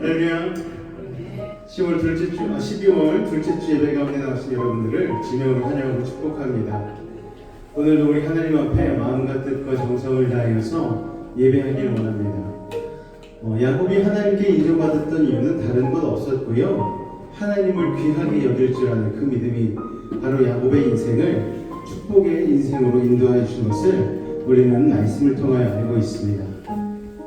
할렐루야. 12월 둘째 주 예배 가운데 나오신 여러분들을 주님으로 환영하고 축복합니다. 오늘도 우리 하나님 앞에 마음과 뜻과 정성을 다하여서 예배하길 원합니다. 야곱이 하나님께 인정받았던 이유는 다른 것 없었고요. 하나님을 귀하게 여길 줄 아는 그 믿음이 바로 야곱의 인생을 축복의 인생으로 인도해 주신 것을 우리는 말씀을 통하여 알고 있습니다.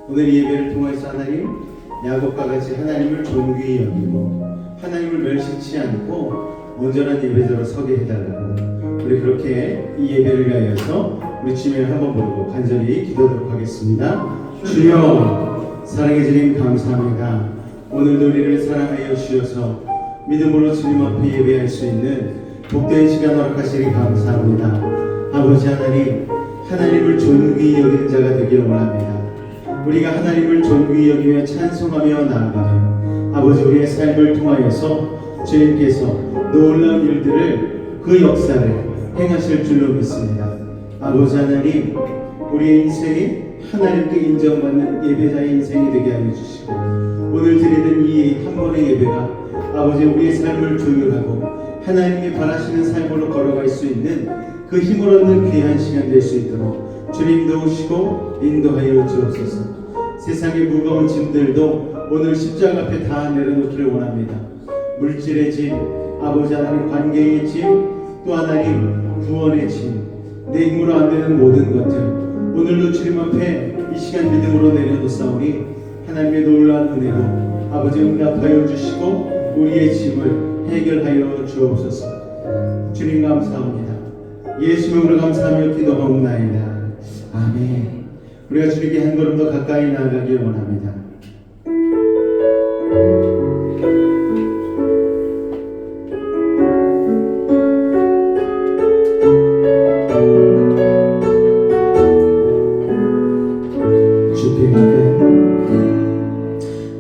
오늘 이 예배를 통해서 하나님, 야곱과 같이 하나님을 존귀히 여기고 하나님을 멸시치 않고 온전한 예배자로 서게 해달라고, 우리 그렇게 이 예배를 위하여서 우리 주님을 한번 부르고 간절히 기도하도록 하겠습니다. 주여, 사랑해 주님 감사합니다. 오늘도 우리를 사랑하여 주셔서 믿음으로 주님 앞에 예배할 수 있는 복된 시간 허락하시니 감사합니다. 아버지 하나님, 하나님을 존귀히 여기는 자가 되기를 원합니다. 우리가 하나님을 존귀히 여기며 찬송하며 나아가며 아버지 우리의 삶을 통하여서 주님께서 놀라운 일들을, 그 역사를 행하실 줄로 믿습니다. 아버지 하나님, 우리의 인생이 하나님께 인정받는 예배자의 인생이 되게 하여 주시고, 오늘 드리는 이 한 번의 예배가 아버지 우리의 삶을 조율하고 하나님이 바라시는 삶으로 걸어갈 수 있는 그 힘을 얻는 귀한 시간 될 수 있도록 주님 도우시고 인도하여 주옵소서. 세상의 무거운 짐들도 오늘 십자가 앞에 다 내려놓기를 원합니다. 물질의 짐, 아버지 하나님 관계의 짐, 또 하나님 구원의 짐, 내 힘으로 안 되는 모든 것들 오늘도 주님 앞에 이 시간 믿음으로 내려놓사오니 하나님의 놀라운 은혜로 아버지 응답하여 주시고 우리의 짐을 해결하여 주옵소서. 주님 감사합니다. 예수 이름으로 감사하며 기도하옵나이다. 아멘. 우리가 주님께 한 걸음 더 가까이 나아가길 원합니다.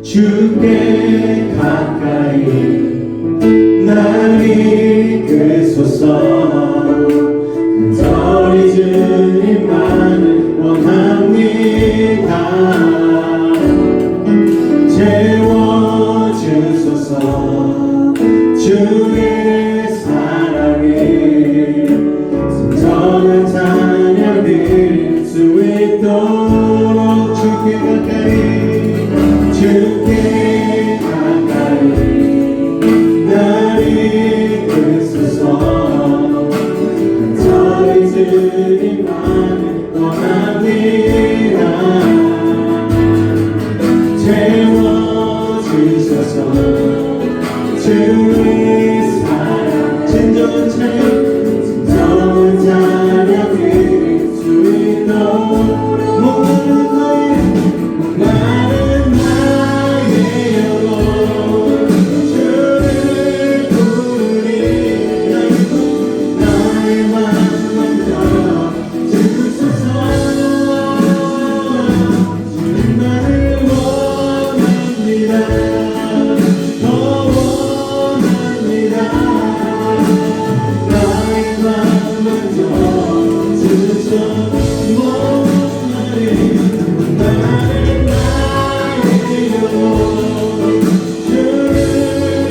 주께 가까이 날 이끌소서. 저희 주님만을 원합니다. 채워주소서. 주의 사랑에 진정한 찬양 드릴 수 있도록 주께 가까이, 주께 가까이 날 이끌소서. 주님만을 원합니다. 채워주소서. 주의 사랑 진정한 찬양, 진정한 찬양 드릴 수 있도록 목마른 나의 영혼 주를 부르니 나의 마음 주소서. 주님만을 원합니다. 더 원합니다. 나의 마음 먼저 주소서. 목마른 나의 영혼 주를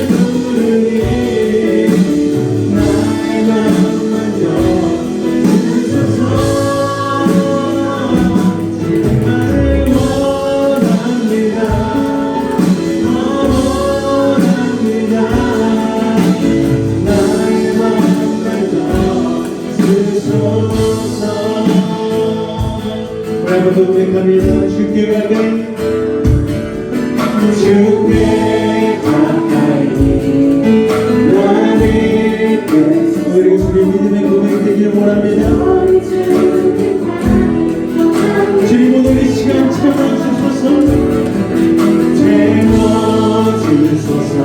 부르니 나의 마음 먼저 주소서. 주님만을 원합니다. 원합니다. 나의 마음 먼저 주소서. 우리 한번 더 고백합니다. 주께 가까이, 주께 가까이 나를 이끌소서. 우리 주의 믿음의 고백 되기를 원합니다. 주님 오늘 이 시간 채워주소서. 채워주소서.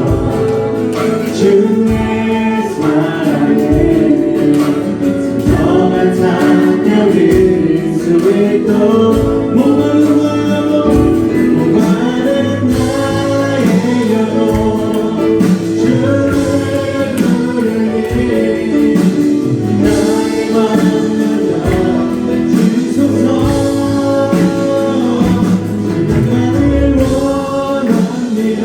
주의 사랑에 진정한 찬양 드릴 수 있도록 목마른 나의 영혼 주를 부르니 나의 마음 주소서. 주님만을 원합니다.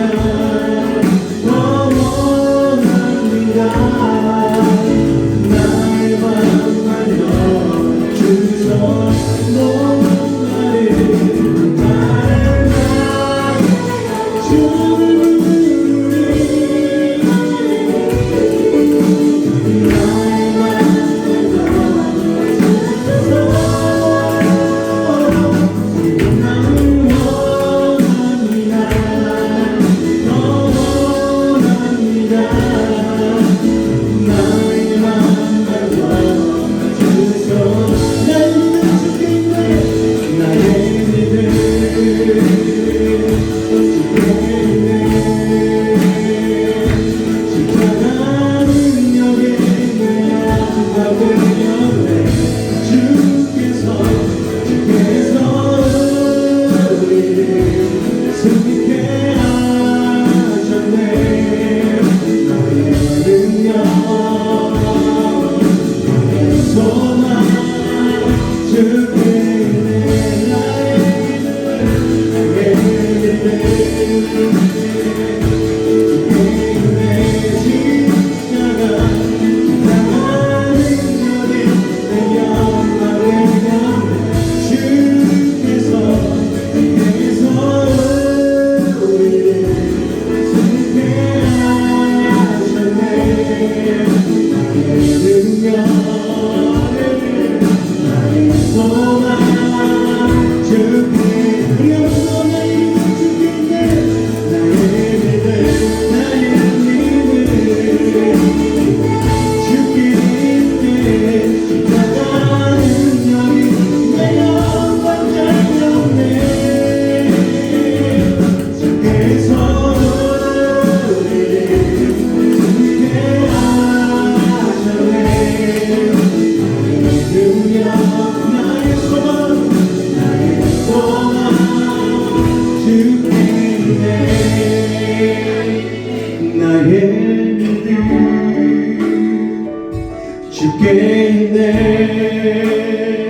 주께 내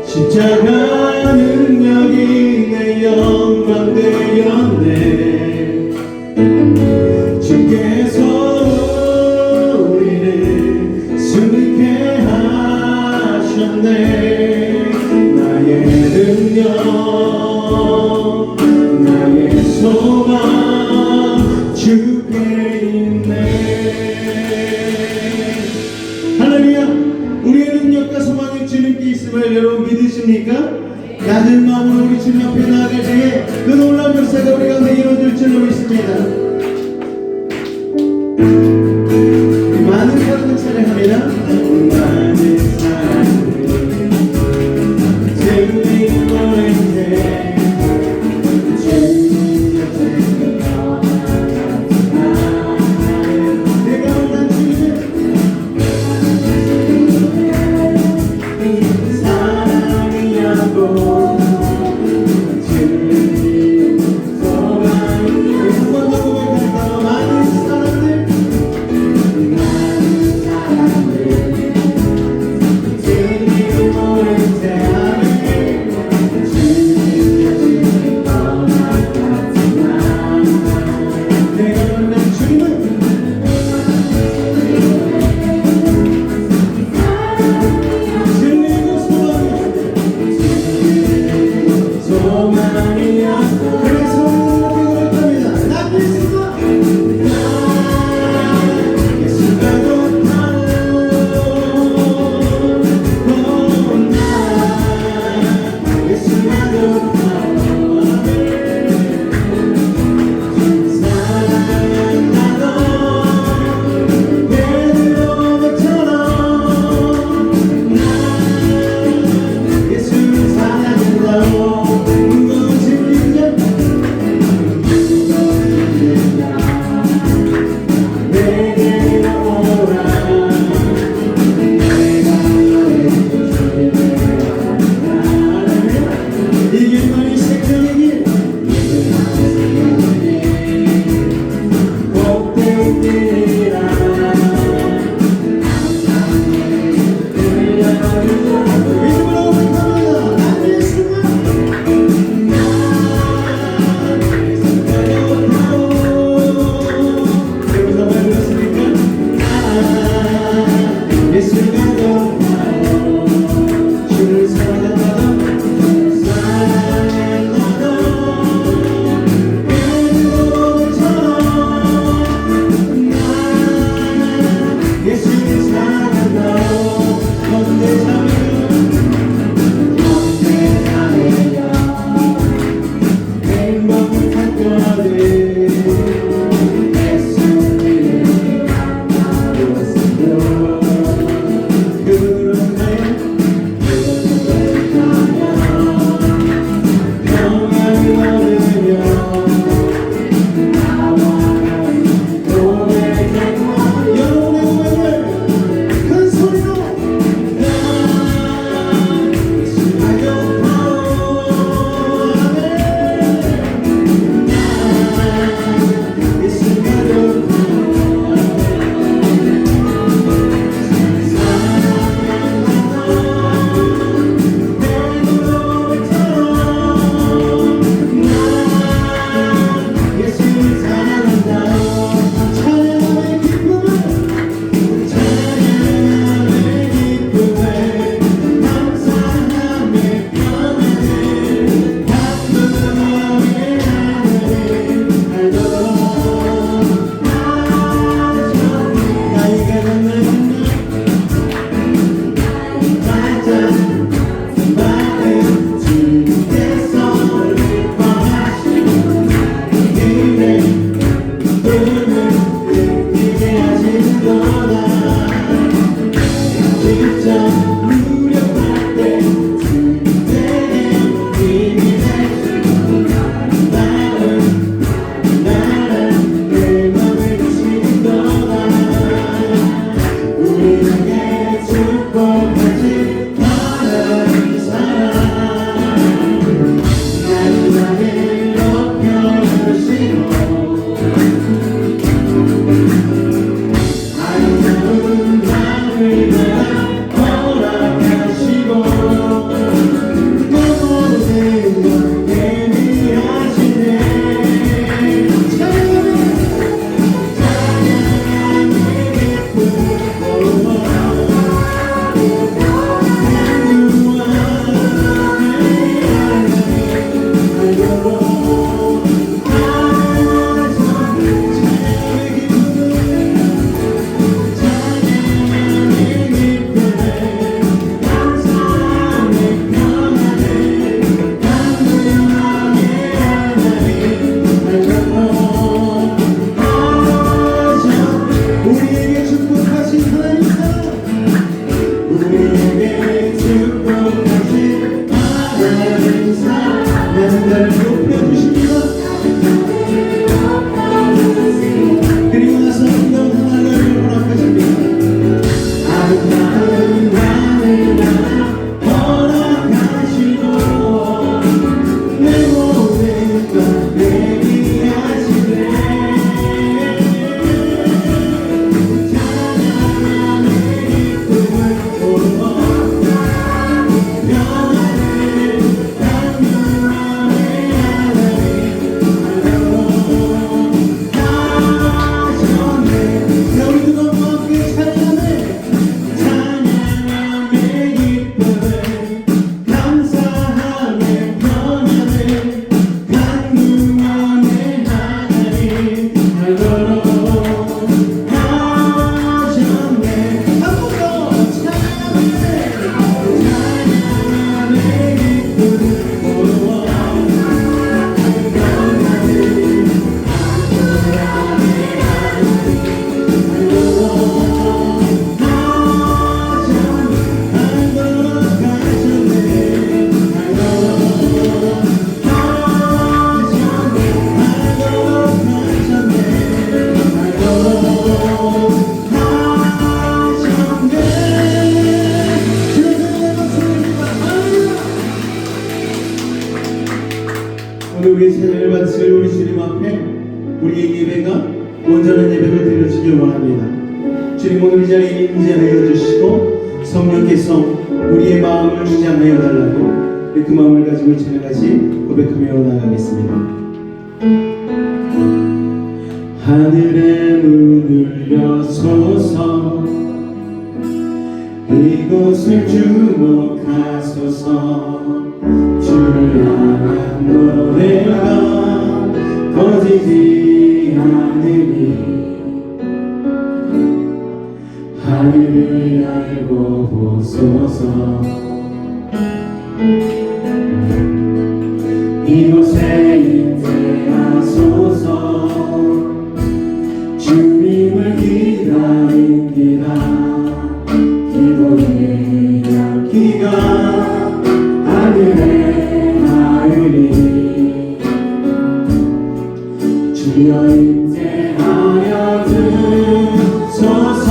십자가 능력이 내 영광 되었네. 주께서 우리를 수있게 하셨네. 나의 능력 나의 소망 주께 있네. 할렐루야. 우리의 능력과 소망이 주님께 있음을 여러분 믿으십니까? 낮은 마음으로 우리 주님 앞에 나아갈 때에 그 놀라운 역사가 우리 가운데 이루어질 줄로 믿습니다. 많은 사람들 찬양합니다. 많은 사람들 주님 노래해 주님 옆에 내가 원한 주님의 사랑이야고 주님 소망이 한번 더 고백할까요? 많은 사람들 오늘 우리의 찬양을 바칠 우리 주님 앞에 우리의 예배가 온전한 예배로 드려지길 원합니다. 주님 오늘 이 자리에 임재하여 주시고 성령께서 우리의 마음을 주장하여 달라고 그 마음을 가지고 찬양하시 고백하며 나아가겠습니다. 하늘의 문을 여소서 이곳을 주목하소서 주를 향한 노래가 꺼지지 않으니 하늘을 열고 보소서 이곳에 임재하소서 주님을 기다립니다. 기도의 열기가 하늘에 닿으리 주여 임재하여 주소서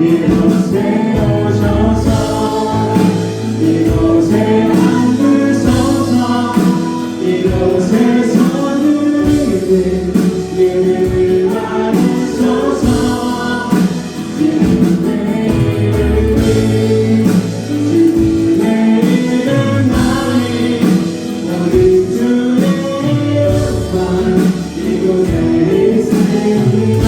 이곳에 오셔서 이곳에 앉으소서 이곳에서 누리는 예배를 받으소서 주님의 이름만이 모든 주의 이름만 이곳에 있습니다.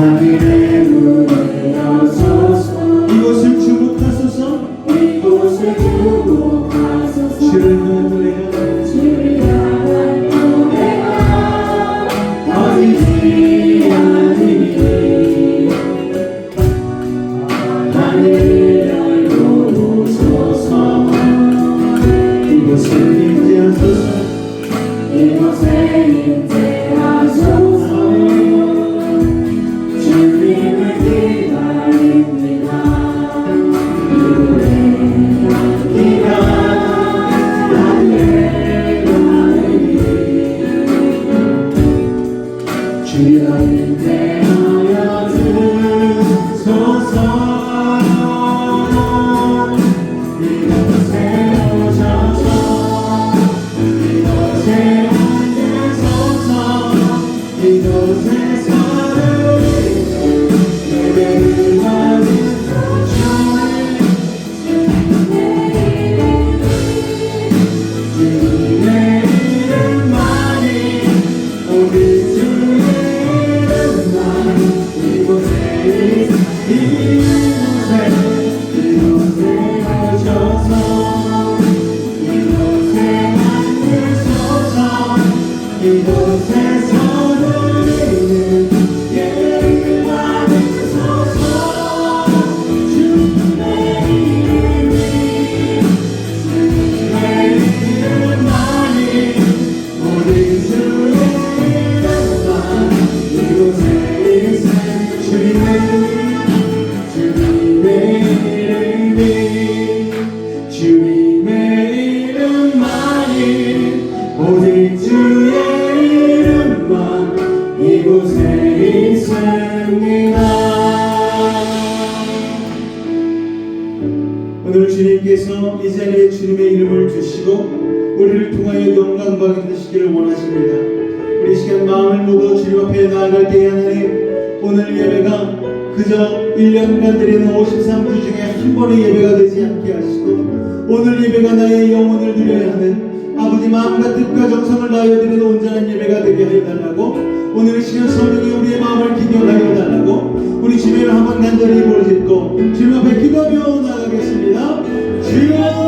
하늘의 문을 여소서 이곳을 주목하소서 이곳을 주목하소서 주를 향한 노래가 주를 향한 노래가 꺼지지 않으니 하늘을 열고 오소서 이곳에 임재하소서 이곳에 임재하소서 주님을 기다립니다. 기도의 열기가 하늘에 닿으니 주여 임재하여 주소서 이곳에 오셔서 이곳에 앉으소서 이곳에서 예배를 받으소서 주님의 이름만이 모든 주의 이름만 이곳에 오셔서 이곳에 앉으소서 이곳에서 누리는 예배를 받으소서 주님의 이름만이 모든 주의 이름만 이곳에 있음 주님의 이름만이 모든 주의 이름만 이곳에 있습니다. 오늘 주님께서 이 자리에 주님의 이름을 주시고 우리를 통하여 영광 받으시기를 원하십니다. 우리 시간 마음을 모두 주님 앞에 나아갈 때에 하나님 오늘 예배가 그저 1년간 드리는 53주 중에 한 번의 예배가 되지 않게 하시고 오늘 예배가 나의 영혼을 누려야 하는 아버지 마음과 뜻과 정성을 다하여 드리는 온전한 예배가 되게 하여 달라고 오늘 이 시간 성령이 우리의 마음을 기경하여 달라고 우리 주님을 한번 간절히 부르짖고 주님 앞에 기도하며 나아가겠습니다. 주여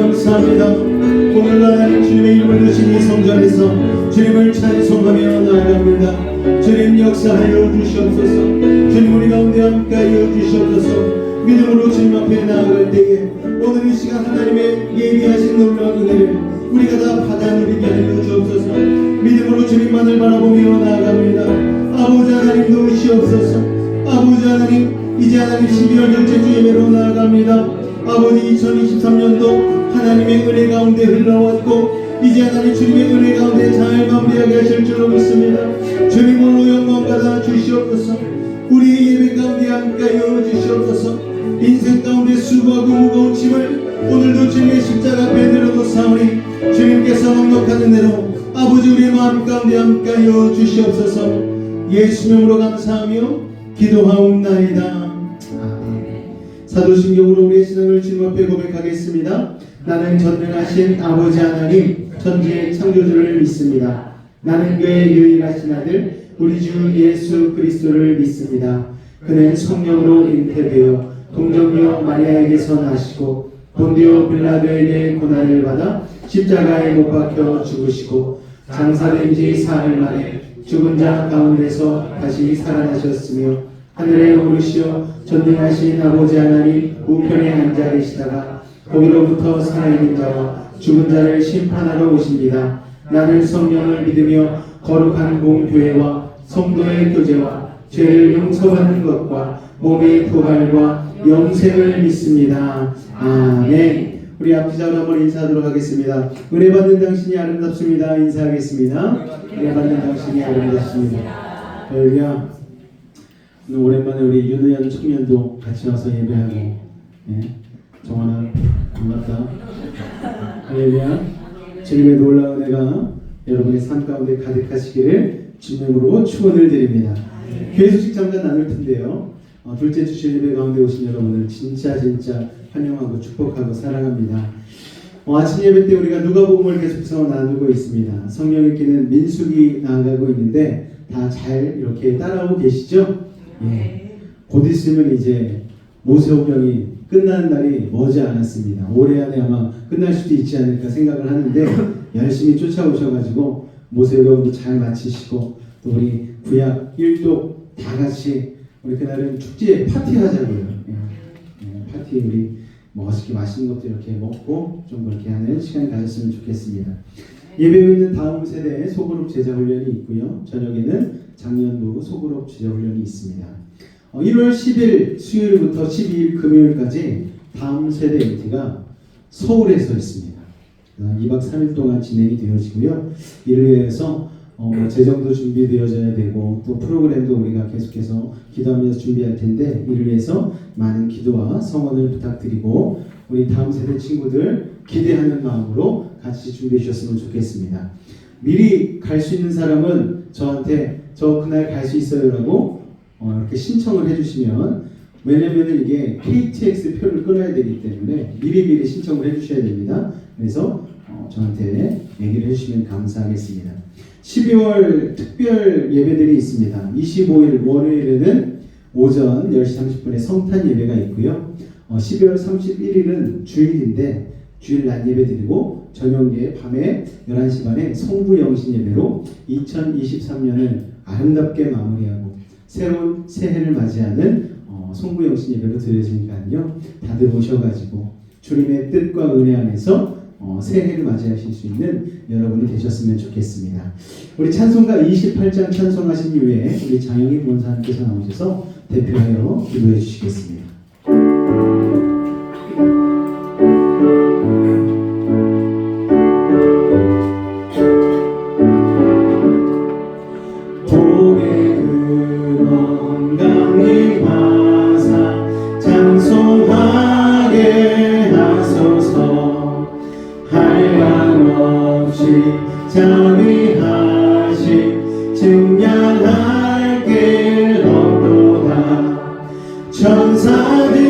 감사합니다. 오늘 하나님 주님의 이름을 드신 이 성전에서 주님을 찬송하며 나아갑니다. 주님 역사하여 주시옵소서. 주님 우리 가운데 함께하여 주시옵소서. 믿음으로 주님 앞에 나아갈 때에 오늘 이 시간 하나님의 예비하신 놀라운 은혜를 우리가 다 받아 누리게 하여 주옵소서. 믿음으로 주님만을 바라보며 나아갑니다. 아버지 하나님 도우시옵소서. 아버지 하나님 이제 하나님 12월 둘째 주 예배로 나아갑니다. 아버지 2023년도 하나님의 은혜 가운데 흘러왔고 이제 하나님 주님의 은혜 가운데 잘 마무리하게 하실 줄로 믿습니다. 주님 홀로 영광 받아 주시옵소서. 우리 예배 가운데 함께하여 주시옵소서. 인생 가운데 수고하고 무거운 짐을 오늘도 주님의 십자가 앞에 내려놓사오니 주님께서 넉넉한 은혜로 아버지 우리의 마음 가운데 함께하여 주시옵소서. 예수 이름으로 감사하며 기도하옵나이다. 사도신경으로 우리의 신앙을 주님 앞에 고백하겠습니다. 나는 전능하신 아버지 하나님 천지의 창조주를 믿습니다. 나는 그의 유일하신 아들 우리 주 예수 그리스도를 믿습니다. 그는 성령으로 잉태되어 동정녀 마리아에게서 나시고 본디오 빌라도에게 고난을 받아 십자가에 못 박혀 죽으시고 장사된 지 사흘 만에 죽은 자 가운데서 다시 살아나셨으며 하늘에 오르시어 전능하신 아버지 하나님 우편에 앉아 계시다가 거기로부터 살아있는 자와 죽은 자를 심판하러 오십니다. 나는 성령을 믿으며 거룩한 공교회와 성도의 교제와 죄를 용서받는 것과 몸의 부활과 영생을 믿습니다. 아멘. 우리 앞뒤자로 한번 인사하도록 하겠습니다. 은혜 받는 당신이 아름답습니다. 인사하겠습니다. 은혜 받는 당신이 아름답습니다. 할렐루야. 오늘 오랜만에 우리 윤우연 청년도 같이 와서 예배하고, 네. 정원아 반갑다. 할렐루야. 주님의 놀라운 은혜가 여러분의 삶 가운데 가득하시기를 주님으로 축원을 드립니다. 교회 소식 잠깐 나눌 텐데요. 둘째 주일 예배 가운데 오신 여러분을 진짜 환영하고 축복하고 사랑합니다. 아침 예배 때 우리가 누가복음을 계속해서 나누고 있습니다. 성령 읽기는 민수기 나아가고 있는데 다 잘 이렇게 따라오고 계시죠? 예. 곧 있으면 이제 모세오경이 끝나는 날이 머지 않았습니다. 올해 안에 아마 끝날 수도 있지 않을까 생각을 하는데 열심히 쫓아오셔가지고 모세오경도 잘 마치시고 또 우리 구약 1도 다 같이 우리 그날은 축제 파티 하자고요. 파티 우리 멋있게 맛있는 것도 이렇게 먹고 좀 그렇게 하는 시간이 가졌으면 좋겠습니다. 예배에 있는 다음 세대의 소그룹 제자 훈련이 있고요. 저녁에는 작년도 소그룹 제자 훈련이 있습니다. 1월 10일 수요일부터 12일 금요일까지 다음 세대 MT가 서울에서 있습니다. 2박 3일 동안 진행이 되어지고요. 이를 위해서 재정도 준비되어져야 되고 또 프로그램도 우리가 계속해서 기도하면서 준비할 텐데 이를 위해서 많은 기도와 성원을 부탁드리고 우리 다음 세대 친구들 기대하는 마음으로 같이 준비해 주셨으면 좋겠습니다. 미리 갈 수 있는 사람은 저한테 저 그날 갈 수 있어요라고 이렇게 신청을 해주시면 왜냐면 이게 KTX 표를 끊어야 되기 때문에 미리 신청을 해주셔야 됩니다. 그래서 저한테 얘기를 해주시면 감사하겠습니다. 12월 특별 예배들이 있습니다. 25일 월요일에는 오전 10시 30분에 성탄 예배가 있고요. 12월 31일은 주일인데 주일 낮 예배 드리고 저녁에 밤에 11시 반에 성부 영신 예배로 2023년을 아름답게 마무리하고 새로운 새해를 맞이하는 성부 영신 예배로 드려지니까요. 다들 오셔가지고 주님의 뜻과 은혜 안에서 새해를 맞이하실 수 있는 여러분이 되셨으면 좋겠습니다. 우리 찬송가 28장 찬송하신 이후에 우리 장영희 권사님께서 나오셔서 대표하여 기도해 주시겠습니다. 자비하심 증량할 길 없도다. 천사들의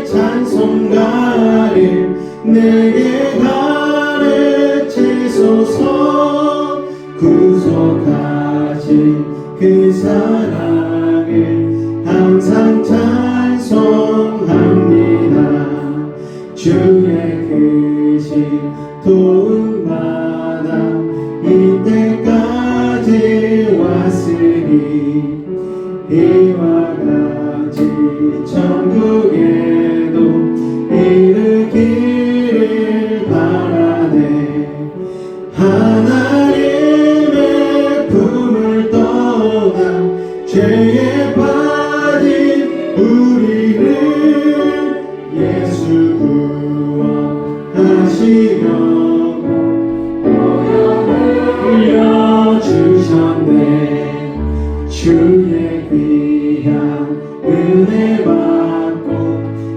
찬송가를 내게 가르치소서. 구속하신 그 사랑을 항상 찬송합니다. 주의 크신 도움받아 이때까지 왔으니 이와 같이 천국에도 이르기를 예수 구원하시려고 올려주셨네. 주의 귀한 은혜 받고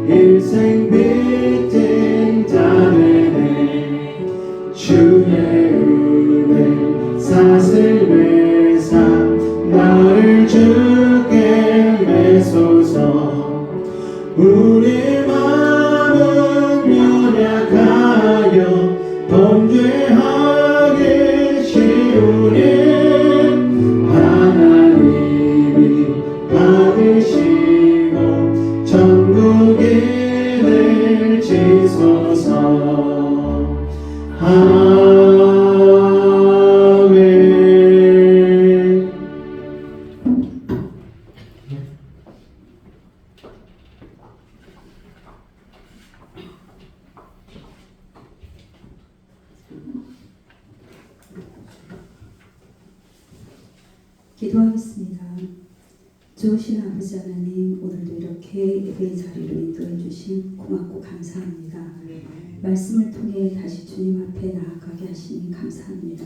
일생 빚진 자 되네. 주의 은혜 사슬 매사 나를 주께 매소서. 우리 마음은 연약하여 범죄하기 쉬우니 하나님이 받으시고 천국이 될지소서. 아멘. 기도하겠습니다. 좋으신 아버지 하나님, 오늘도 이렇게 예배의 자리로 인도해 주신 고맙고 감사합니다. 말씀을 통해 다시 주님 앞에 나아가게 하시니 감사합니다.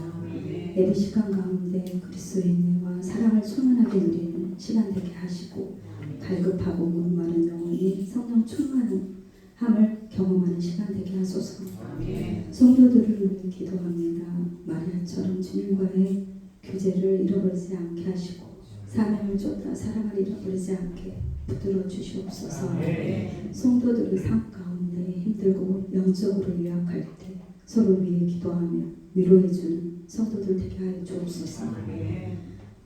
예배 시간 가운데 그리스도의 은혜와 사랑을 충만하게 누리는 시간 되게 하시고 갈급하고 목마른 영혼이 성령 충만함을 경험하는 시간 되게 하소서. 성도들을 위해 기도합니다. 마리아처럼 주님과의 교제를 잃어버리지 않게 하시고 사명을 쫓다 사랑을 잃어버리지 않게 붙들어 주시옵소서. 성도들의 삶 가운데 힘들고 영적으로 요약할 때 서로 위해 기도하며 위로해주는 성도들 되게 하여 주옵소서.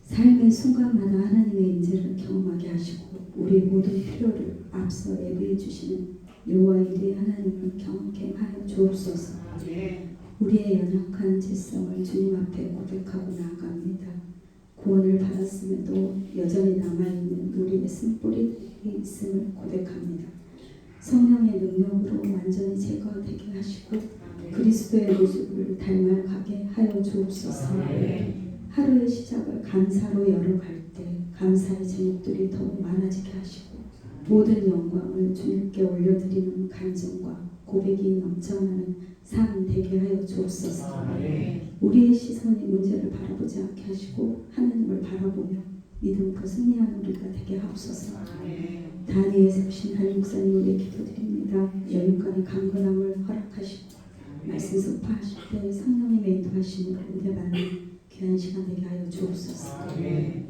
삶의 순간마다 하나님의 인재를 경험하게 하시고 우리의 모든 필요를 앞서 예비해 주시는 여호와 이레 하나님을 경험케 하여 주옵소서. 우리의 연약한 지성을 주님 앞에 고백하고 나아갑니다. 구원을 받았음에도 여전히 남아있는 우리의 쓴뿌리 있음을 고백합니다. 성령의 능력으로 완전히 제거되게 하시고 그리스도의 모습을 닮아가게 하여 주옵소서. 하루의 시작을 감사로 열어갈 때 감사의 제목들이 더욱 많아지게 하시고 모든 영광을 주님께 올려드리는 간증과 고백이 넘쳐나는 삶 되게 하여 주옵소서. 우리의 시선이 문제를 바라보지 않게 하시고 하나님을 바라보며 믿음으로 승리하는 우리가 되게 하옵소서. 다니엘 섭신한 목사님 우리의 기도드립니다. 여유간의 강건함을 허락하시고 말씀 선포하실 때 성령님의 인도하심으로 은혜받는 귀한 시간 되게 하여 주옵소서.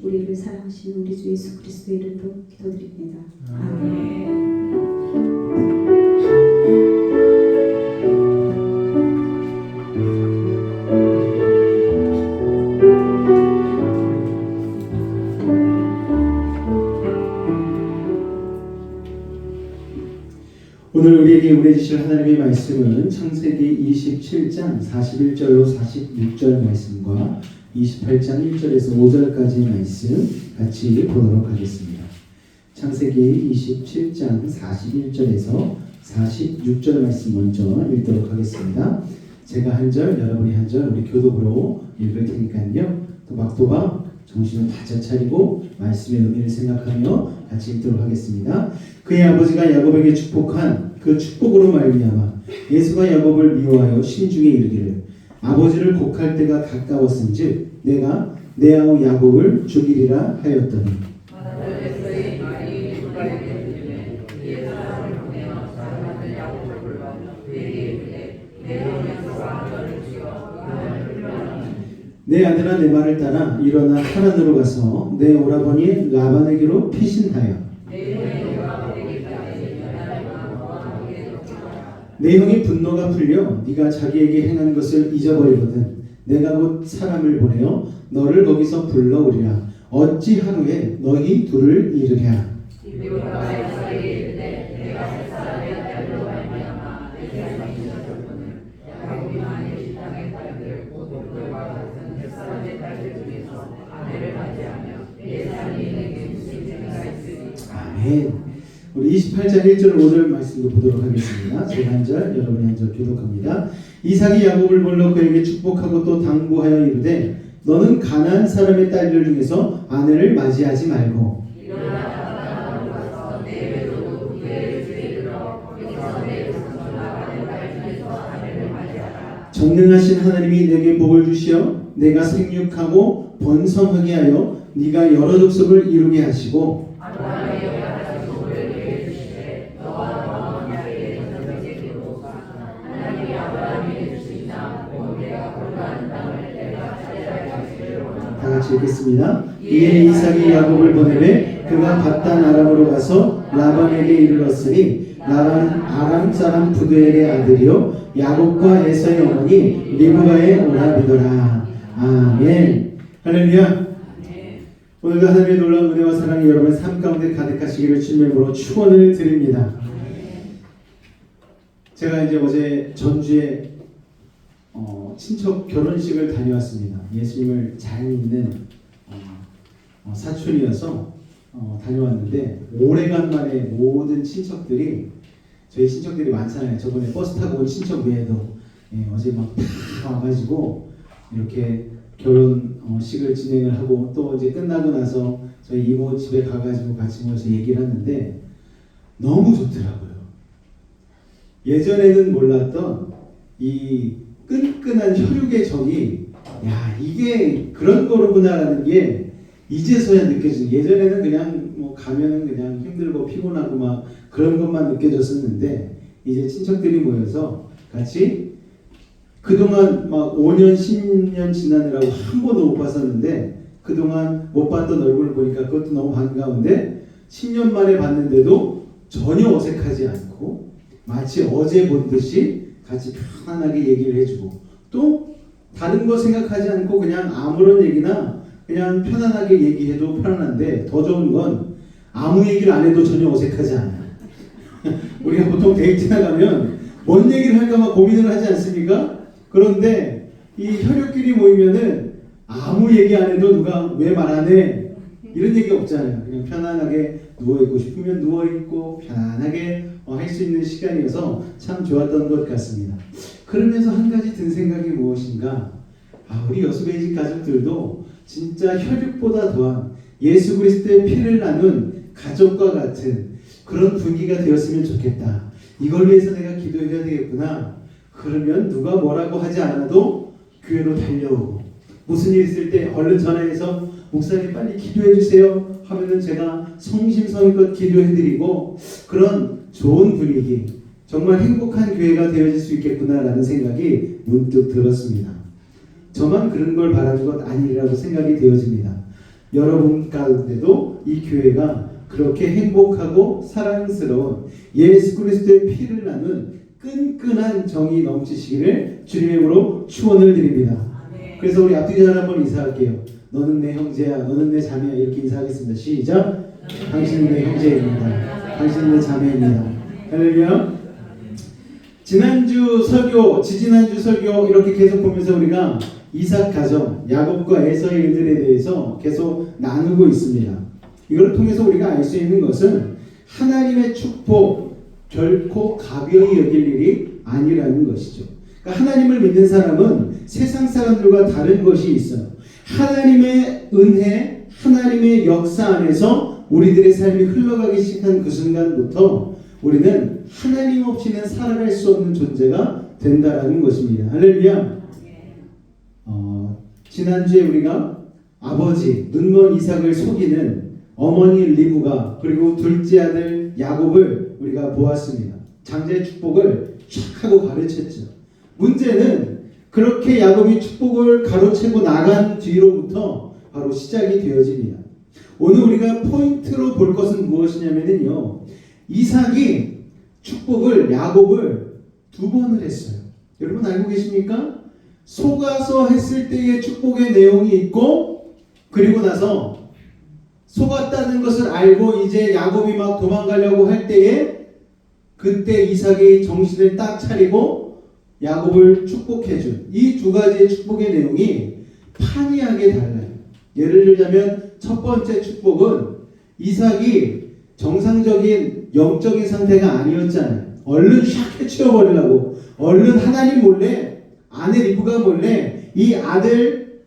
우리를 사랑하시는 우리 주 예수 그리스도의 이름으로 기도드립니다. 아멘. 오늘 우리에게 우려주실 하나님의 말씀은 창세기 27장 41절로 46절 말씀과 28장 1절에서 5절까지 말씀 같이 보도록 하겠습니다. 창세기 27장 41절에서 46절 말씀 먼저 읽도록 하겠습니다. 제가 한 절, 여러분이 한 절, 우리 교독으로 읽을 테니까요. 또박또박 정신을 바짝 차리고 말씀의 의미를 생각하며 같이 읽도록 하겠습니다. 그의 아버지가 야곱에게 축복한 그 축복으로 말미암아 예수가 야곱을 미워하여 신중에 이르기를 아버지를 곡할 때가 가까웠은즉 내가 내 아우 야곱을 죽이리라 하였더니 내 아들아 내 말을 따라 일어나 하란으로 가서 내 오라버니 라반에게로 피신하여 내 형의 분노가 풀려 네가 자기에게 행한 것을 잊어버리거든 내가 곧 사람을 보내어 너를 거기서 불러오리라. 어찌 하루에 너희 둘을 이르랴. 아멘. 우리 28장 1절 5절 말씀도 보도록 하겠습니다. 제가 한 절, 여러분이 한 절 교독합니다. 이삭이 야곱을 불러 그에게 축복하고 또 당부하여 이르되 너는 가나안 사람의 딸들 중에서 아내를 맞이하지 말고 전능하신 하나님이 내게 복을 주시어 내가 생육하고 번성하게 하여 네가 여러 족속을 이루게 하시고 다 같이 읽겠습니다. 이에 이삭이 야곱을 보내매 그가 밧단 아람으로 가서 라반에게 이르렀으니 라반은 아람 사람 부두엘의 아들이요 야곱과 에서의 어머니 리브가의 오라비더라. 아멘. 할렐루야. 오늘도 하나님의 놀라운 은혜와 사랑이 여러분의 삶 가운데 가득하시기를 주님의 이름으로 축원을 드립니다. 제가 이제 어제 전주에 친척 결혼식을 다녀왔습니다. 예수님을 잘 믿는 사촌이어서 다녀왔는데 오래간만에 모든 친척들이 저희 친척들이 많잖아요. 저번에 버스 타고 온 친척 외에도 어제 막 다 와가지고 이렇게 결혼식을 진행을 하고 또 이제 끝나고 나서 저희 이모 집에 가가지고 같이 모여서 얘기를 하는데 너무 좋더라고요. 예전에는 몰랐던 이 끈끈한 혈육의 정이 이게 그런 거로구나라는 게 이제서야 느껴지는. 예전에는 그냥 뭐 가면은 그냥 힘들고 피곤하고 막 그런 것만 느껴졌었는데 이제 친척들이 모여서 같이 그동안 막 5년 10년 지나느라고 한 번도 못 봤었는데 그동안 못 봤던 얼굴을 보니까 그것도 너무 반가운데 10년 만에 봤는데도 전혀 어색하지 않고 마치 어제 본 듯이 같이 편안하게 얘기를 해주고 또 다른 거 생각하지 않고 그냥 아무런 얘기나 그냥 편안하게 얘기해도 편안한데 더 좋은 건 아무 얘기를 안 해도 전혀 어색하지 않아요. 우리가 보통 데이트 나가면 뭔 얘기를 할까 막 고민을 하지 않습니까? 그런데 이 혈육끼리 모이면은 아무 얘기 안 해도 누가 왜 말 안 해? 이런 얘기 없잖아요. 그냥 편안하게 누워있고 싶으면 누워있고 편안하게 할 수 있는 시간이어서 참 좋았던 것 같습니다. 그러면서 한 가지 든 생각이 무엇인가? 우리 여수베이직 가족들도 진짜 혈육보다 더한 예수 그리스도의 피를 나눈 가족과 같은 그런 분위기가 되었으면 좋겠다. 이걸 위해서 내가 기도해야 되겠구나. 그러면 누가 뭐라고 하지 않아도 교회로 달려오고 무슨 일 있을 때 얼른 전화해서 목사님 빨리 기도해 주세요 하면은 제가 성심성의껏 기도해 드리고 그런 좋은 분위기, 정말 행복한 교회가 되어질 수 있겠구나라는 생각이 문득 들었습니다. 저만 그런 걸 바라는 것 아니라고 생각이 되어집니다. 여러분 가운데도 이 교회가 그렇게 행복하고 사랑스러운 예수 그리스도의 피를 나눈 끈끈한 정이 넘치시기를 주님의 이름으로 축원을 드립니다. 그래서 우리 앞뒤 잘 한번 인사할게요. 너는 내 형제야, 너는 내 자매야 이렇게 인사하겠습니다. 시작. 당신은 내 형제입니다. 당신은 내 자매입니다. 할렐루야. 지난주 설교, 지지난주 설교 이렇게 계속 보면서 우리가 이삭 가정, 야곱과 에서의 일들에 대해서 계속 나누고 있습니다. 이걸 통해서 우리가 알 수 있는 것은 하나님의 축복 결코 가벼이 여길 일이 아니라는 것이죠. 그러니까 하나님을 믿는 사람은 세상 사람들과 다른 것이 있어요. 하나님의 은혜, 하나님의 역사 안에서 우리들의 삶이 흘러가기 시작한 그 순간부터 우리는 하나님 없이는 살아갈 수 없는 존재가 된다라는 것입니다. 할렐루야. 지난주에 우리가 아버지 눈먼 이삭을 속이는 어머니 리브가 그리고 둘째 아들 야곱을 우리가 보았습니다. 장자의 축복을 촥 하고 가르쳤죠. 문제는 그렇게 야곱이 축복을 가로채고 나간 뒤로부터 바로 시작이 되어집니다. 오늘 우리가 포인트로 볼 것은 무엇이냐면요, 이삭이 축복을 야곱을 2번을 했어요. 여러분 알고 계십니까? 속아서 했을 때의 축복의 내용이 있고 그리고 나서 속았다는 것을 알고 이제 야곱이 막 도망가려고 할 때에 그때 이삭이 정신을 딱 차리고 야곱을 축복해준 이 2가지의 축복의 내용이 판이하게 달라요. 예를 들자면 첫 번째 축복은 이삭이 정상적인 영적인 상태가 아니었잖아요. 얼른 샥 해치워버리려고 얼른 하나님 몰래 아내 리브가 몰래 이 아들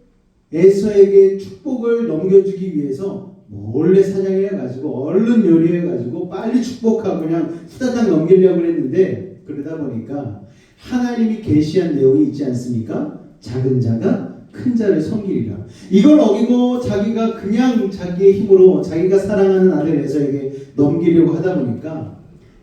에서에게 축복을 넘겨주기 위해서 몰래 사냥해가지고 얼른 요리해가지고 빨리 축복하고 그냥 후다닥 넘기려고 했는데 그러다 보니까 하나님이 계시한 내용이 있지 않습니까? 작은 자가 큰 자를 섬기리라. 이걸 어기고 자기가 그냥 자기의 힘으로 자기가 사랑하는 아들 에서에게 넘기려고 하다 보니까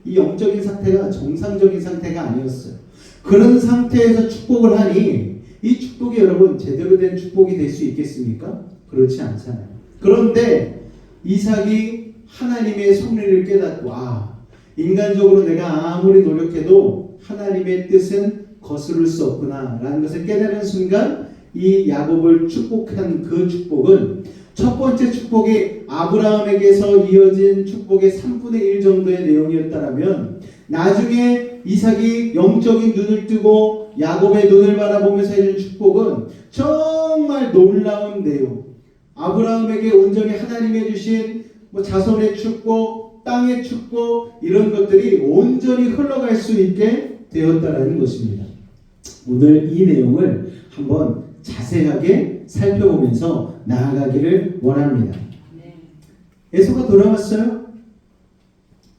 이 영적인 상태가 정상적인 상태가 아니었어요. 그런 상태에서 축복을 하니 이 축복이 여러분 제대로 된 축복이 될 수 있겠습니까? 그렇지 않잖아요. 그런데 이삭이 하나님의 섭리를 깨닫고 인간적으로 내가 아무리 노력해도 하나님의 뜻은 거스를 수 없구나 라는 것을 깨달은 순간 이 야곱을 축복한 그 축복은 첫 번째 축복이 아브라함에게서 이어진 축복의 3분의 1 정도의 내용이었다면 나중에 이삭이 영적인 눈을 뜨고 야곱의 눈을 바라보면서 해준 축복은 정말 놀라운 내용. 아브라함에게 온전히 하나님이 주신 자손의 축복, 땅의 축복 이런 것들이 온전히 흘러갈 수 있게 되었다라는 것입니다. 오늘 이 내용을 한번 자세하게 살펴보면서 나아가기를 원합니다. 에서가 돌아왔어요.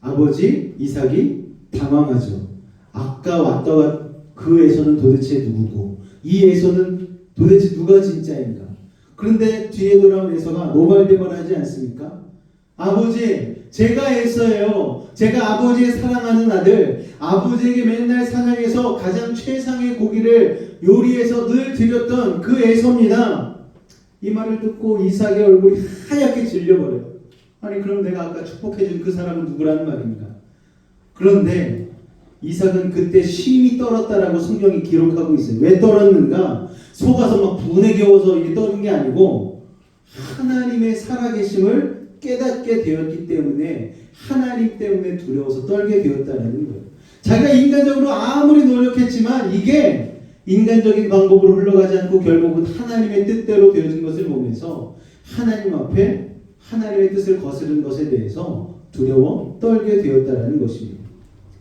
아버지 이삭이 당황하죠. 아까 왔다가 그 에서는 도대체 누구고 이 에서는 도대체 누가 진짜인가. 그런데 뒤에 돌아온 에서가 노발대발하지 않습니까? 아버지 제가 에서예요. 제가 아버지의 사랑하는 아들, 아버지에게 맨날 사냥해서 가장 최상의 고기를 요리해서 늘 드렸던 그 에서입니다. 이 말을 듣고 이삭의 얼굴이 하얗게 질려버려요. 아니 그럼 내가 아까 축복해준 그 사람은 누구라는 말입니까? 그런데 이삭은 그때 심히 떨었다라고 성경이 기록하고 있어요. 왜 떨었는가? 속아서 막 분에 겨워서 이게 떠는 게 아니고 하나님의 살아계심을 깨닫게 되었기 때문에 하나님 때문에 두려워서 떨게 되었다는 거예요. 자기가 인간적으로 아무리 노력했지만 이게 인간적인 방법으로 흘러가지 않고 결국은 하나님의 뜻대로 되어진 것을 보면서 하나님 앞에 하나님의 뜻을 거스른 것에 대해서 두려워 떨게 되었다는 것입니다.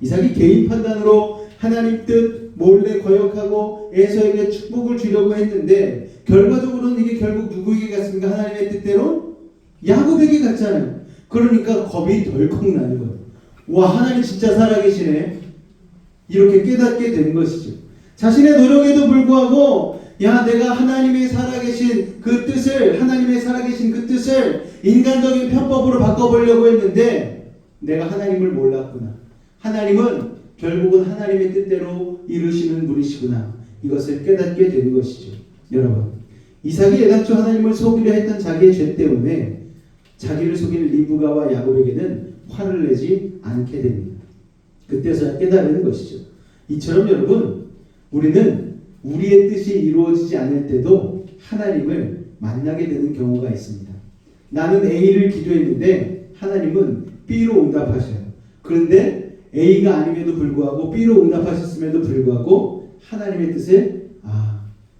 이삭이 개인 판단으로 하나님 뜻 몰래 거역하고 에서에게 축복을 주려고 했는데 결과적으로는 이게 결국 누구에게 갔습니까? 하나님의 뜻대로 야곱에게 갔잖아요. 그러니까 겁이 덜컥 나는 거예요. 와 하나님 진짜 살아계시네. 이렇게 깨닫게 된 것이죠. 자신의 노력에도 불구하고 내가 하나님의 살아계신 그 뜻을 하나님의 살아계신 그 뜻을 인간적인 편법으로 바꿔보려고 했는데 내가 하나님을 몰랐구나. 하나님은 결국은 하나님의 뜻대로 이루시는 분이시구나. 이것을 깨닫게 된 것이죠. 여러분 이삭이 애당초 하나님을 속이려 했던 자기의 죄 때문에 자기를 속인 리브가와 야곱에게는 화를 내지 않게 됩니다. 그때서야 깨달은 것이죠. 이처럼 여러분 우리는 우리의 뜻이 이루어지지 않을 때도 하나님을 만나게 되는 경우가 있습니다. 나는 A를 기도했는데 하나님은 B로 응답하셔요. 그런데 A가 아님에도 불구하고 B로 응답하셨음에도 불구하고 하나님의 뜻을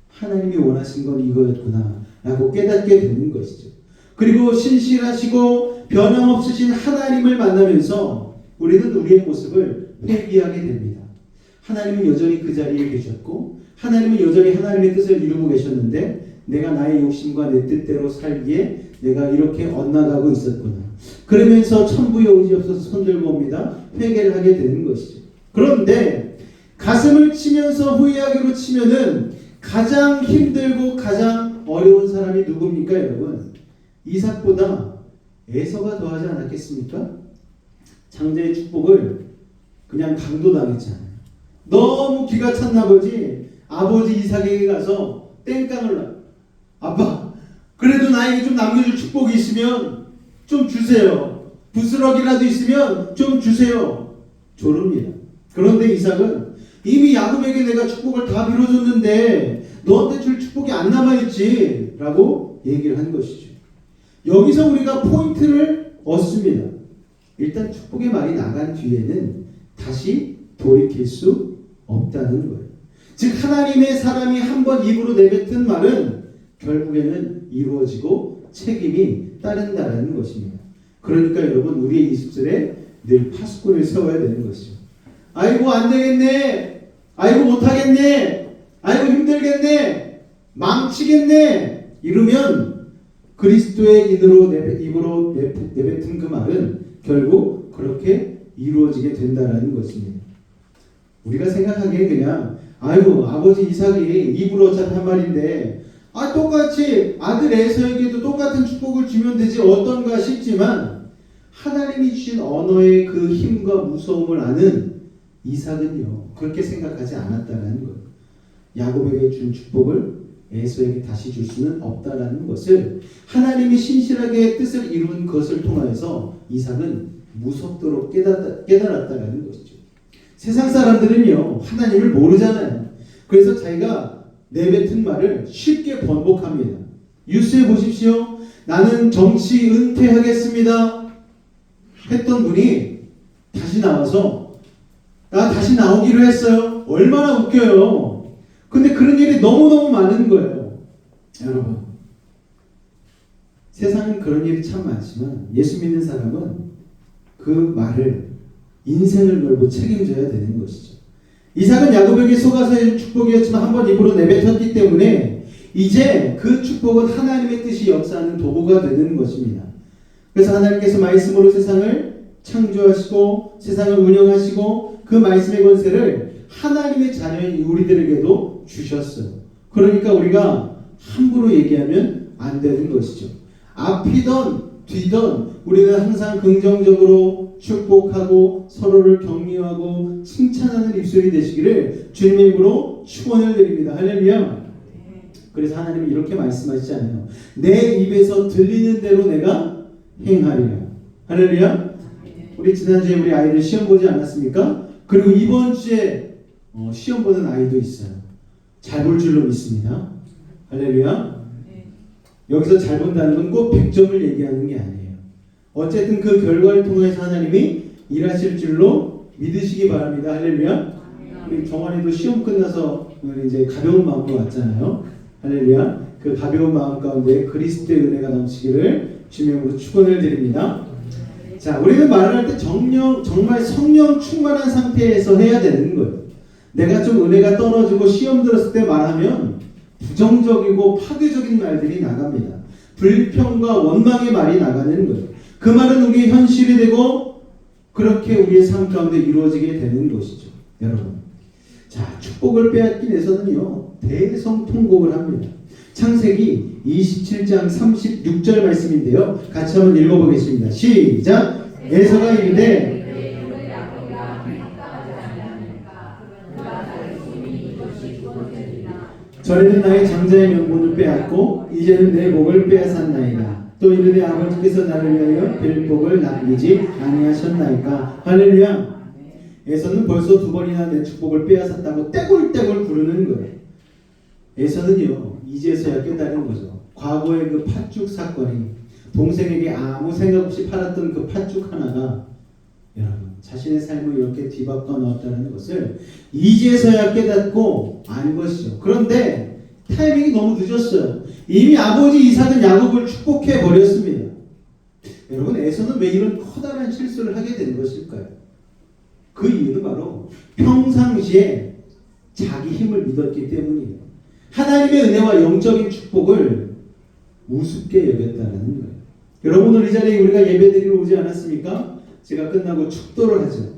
하나님이 원하신 건 이거였구나 라고 깨닫게 되는 것이죠. 그리고 신실하시고 변함없으신 하나님을 만나면서 우리는 우리의 모습을 회개하게 됩니다. 하나님은 여전히 그 자리에 계셨고 하나님은 여전히 하나님의 뜻을 이루고 계셨는데 내가 나의 욕심과 내 뜻대로 살기에 내가 이렇게 엇나가고 있었구나. 그러면서 천부의 의지 없어서 손들고 옵니다. 회개를 하게 되는 것이죠. 그런데 가슴을 치면서 후회하기로 치면은 가장 힘들고 가장 어려운 사람이 누굽니까 여러분? 이삭보다 에서가 더하지 않았겠습니까? 장자의 축복을 그냥 강도당했잖아요. 너무 기가 찼나 보지. 아버지 이삭에게 가서 땡깡을 놔. 아빠 그래도 나에게 좀 남겨줄 축복이 있으면 좀 주세요. 부스러기라도 있으면 좀 주세요. 조릅니다. 그런데 이삭은 이미 야곱에게 내가 축복을 다 빌어줬는데 너한테 줄 축복이 안 남아있지 라고 얘기를 한 것이죠. 여기서 우리가 포인트를 얻습니다. 일단 축복의 말이 나간 뒤에는 다시 돌이킬 수 없다는 거예요. 즉 하나님의 사람이 한번 입으로 내뱉은 말은 결국에는 이루어지고 책임이 따른다는 것입니다. 그러니까 여러분 우리의 이십술에 늘 파수꾼을 세워야 되는 것이죠. 아이고 안 되겠네. 아이고 못하겠네. 아이고 힘들겠네. 망치겠네. 이러면 그리스도의 입으로 내뱉은 그 말은 결국 그렇게 이루어지게 된다는 것입니다. 우리가 생각하기에 그냥 아유 아버지 이삭이 입으로 어차피 한 말인데 똑같이 아들 에서에게도 똑같은 축복을 주면 되지 어떤가 싶지만 하나님이 주신 언어의 그 힘과 무서움을 아는 이삭은요 그렇게 생각하지 않았다는 거예요. 야곱에게 준 축복을 에서에게 다시 줄 수는 없다라는 것을 하나님이 신실하게 뜻을 이룬 것을 통하여서 이삭은 무섭도록 깨달았다라는 것이죠. 세상 사람들은요 하나님을 모르잖아요. 그래서 자기가 내뱉은 말을 쉽게 번복합니다. 뉴스에 보십시오. 나는 정치 은퇴하겠습니다 했던 분이 다시 나와서 나 다시 나오기로 했어요. 얼마나 웃겨요. 근데 그런 일이 너무너무 많은 거예요. 여러분 세상은 그런 일이 참 많지만 예수 믿는 사람은 그 말을 인생을 걸고 책임져야 되는 것이죠. 이삭은 야곱에게 속아서 해준 축복이었지만 한번 입으로 내뱉었기 때문에 이제 그 축복은 하나님의 뜻이 역사하는 도구가 되는 것입니다. 그래서 하나님께서 말씀으로 세상을 창조하시고 세상을 운영하시고 그 말씀의 권세를 하나님의 자녀인 우리들에게도 주셨어요. 그러니까 우리가 함부로 얘기하면 안 되는 것이죠. 앞이던 뒤던 우리는 항상 긍정적으로 축복하고 서로를 격려하고 칭찬하는 입술이 되시기를 주님의 이름으로 축원을 드립니다. 할렐루야. 그래서 하나님이 이렇게 말씀하시잖아요. 내 입에서 들리는 대로 내가 행하리라. 할렐루야. 우리 지난주에 우리 아이들 시험 보지 않았습니까? 그리고 이번 주에 시험 보는 아이도 있어요. 잘 볼 줄로 믿습니다. 할렐루야. 여기서 잘 본다는 건 꼭 100점을 얘기하는 게 아니에요. 어쨌든 그 결과를 통해서 하나님이 일하실 줄로 믿으시기 바랍니다. 할렐루야. 우리 정환이도 시험 끝나서 이제 가벼운 마음으로 왔잖아요. 할렐루야. 그 가벼운 마음 가운데 그리스도의 은혜가 넘치기를 주님으로 축원을 드립니다. 자, 우리는 말을 할 때 정말 성령 충만한 상태에서 해야 되는 거예요. 내가 좀 은혜가 떨어지고 시험 들었을 때 말하면 부정적이고 파괴적인 말들이 나갑니다. 불평과 원망의 말이 나가는 거예요. 그 말은 우리의 현실이 되고 그렇게 우리의 삶 가운데 이루어지게 되는 것이죠. 여러분, 자, 축복을 빼앗긴 에서는요 대성통곡을 합니다. 창세기 27장 36절 말씀인데요, 같이 한번 읽어보겠습니다. 시작. 에서가 이르되 전에는 나의 장자의 명분을 빼앗고 이제는 내 복을 빼앗았나이다. 또 이르되 아버지께서 나를 위하여 빌복을 남기지 아니하셨나이까. 할렐루야. 에서는 벌써 2번이나 내 축복을 빼앗았다고 떼굴떼굴 부르는 거예요. 에서는요 이제서야 깨달은 거죠. 과거의 그 팥죽 사건이 동생에게 아무 생각 없이 팔았던 그 팥죽 하나가 여러분 자신의 삶을 이렇게 뒤바꿔 놓았다는 것을 이제서야 깨닫고 안 것이죠. 그런데 타이밍이 너무 늦었어요. 이미 아버지 이삭은 야곱을 축복해 버렸습니다. 여러분 에서는 왜 이런 커다란 실수를 하게 된 것일까요? 그 이유는 바로 평상시에 자기 힘을 믿었기 때문이에요. 하나님의 은혜와 영적인 축복을 우습게 여겼다는 거예요. 여러분 오늘 이 자리에 우리가 예배드리러 오지 않았습니까? 제가 끝나고 축도를 하죠.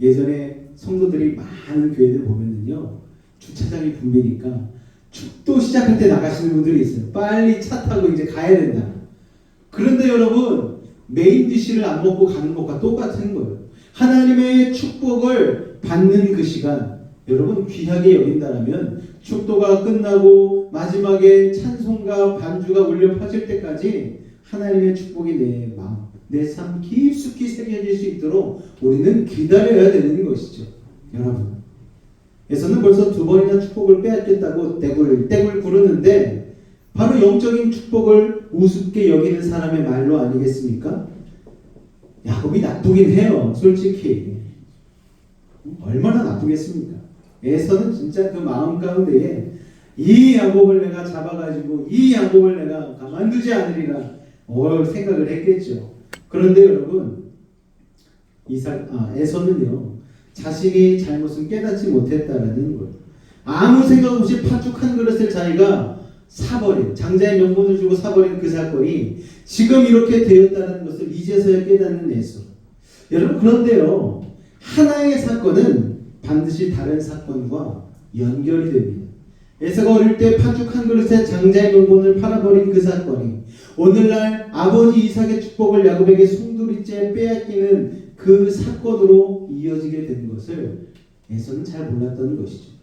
예전에 성도들이 많은 교회들 보면은요 주차장이 붐비니까 축도 시작할 때 나가시는 분들이 있어요. 빨리 차 타고 이제 가야 된다. 그런데 여러분 메인 디시를 안 먹고 가는 것과 똑같은 거예요. 하나님의 축복을 받는 그 시간 여러분 귀하게 여긴다라면 축도가 끝나고 마지막에 찬송과 반주가 울려 퍼질 때까지 하나님의 축복이 내 마음, 내 삶 깊숙이 새겨질 수 있도록 우리는 기다려야 되는 것이죠. 여러분 에서는 벌써 2번이나 축복을 빼앗겼다고 떼굴 구르는데 바로 영적인 축복을 우습게 여기는 사람의 말로 아니겠습니까? 야곱이 나쁘긴 해요. 솔직히 얼마나 나쁘겠습니까? 에서는 진짜 그 마음 가운데에 이 야곱을 내가 잡아가지고 이 야곱을 내가 가만두지 않으리라 생각을 했겠죠. 그런데 여러분 에서는요 자신이 잘못은 깨닫지 못했다라는 거예요. 아무 생각 없이 팥죽 한 그릇을 자기가 사버린, 장자의 명분을 주고 사버린 그 사건이 지금 이렇게 되었다는 것을 이제서야 깨닫는 에서. 여러분 그런데요 하나의 사건은 반드시 다른 사건과 연결이 됩니다. 에서가 어릴 때 팥죽 한 그릇에 장자의 명분을 팔아버린 그 사건이 오늘날 아버지 이삭의 축복을 야곱에게 송두리째 빼앗기는 그 사건으로 이어지게 된 것을 에서는 잘 몰랐던 것이죠.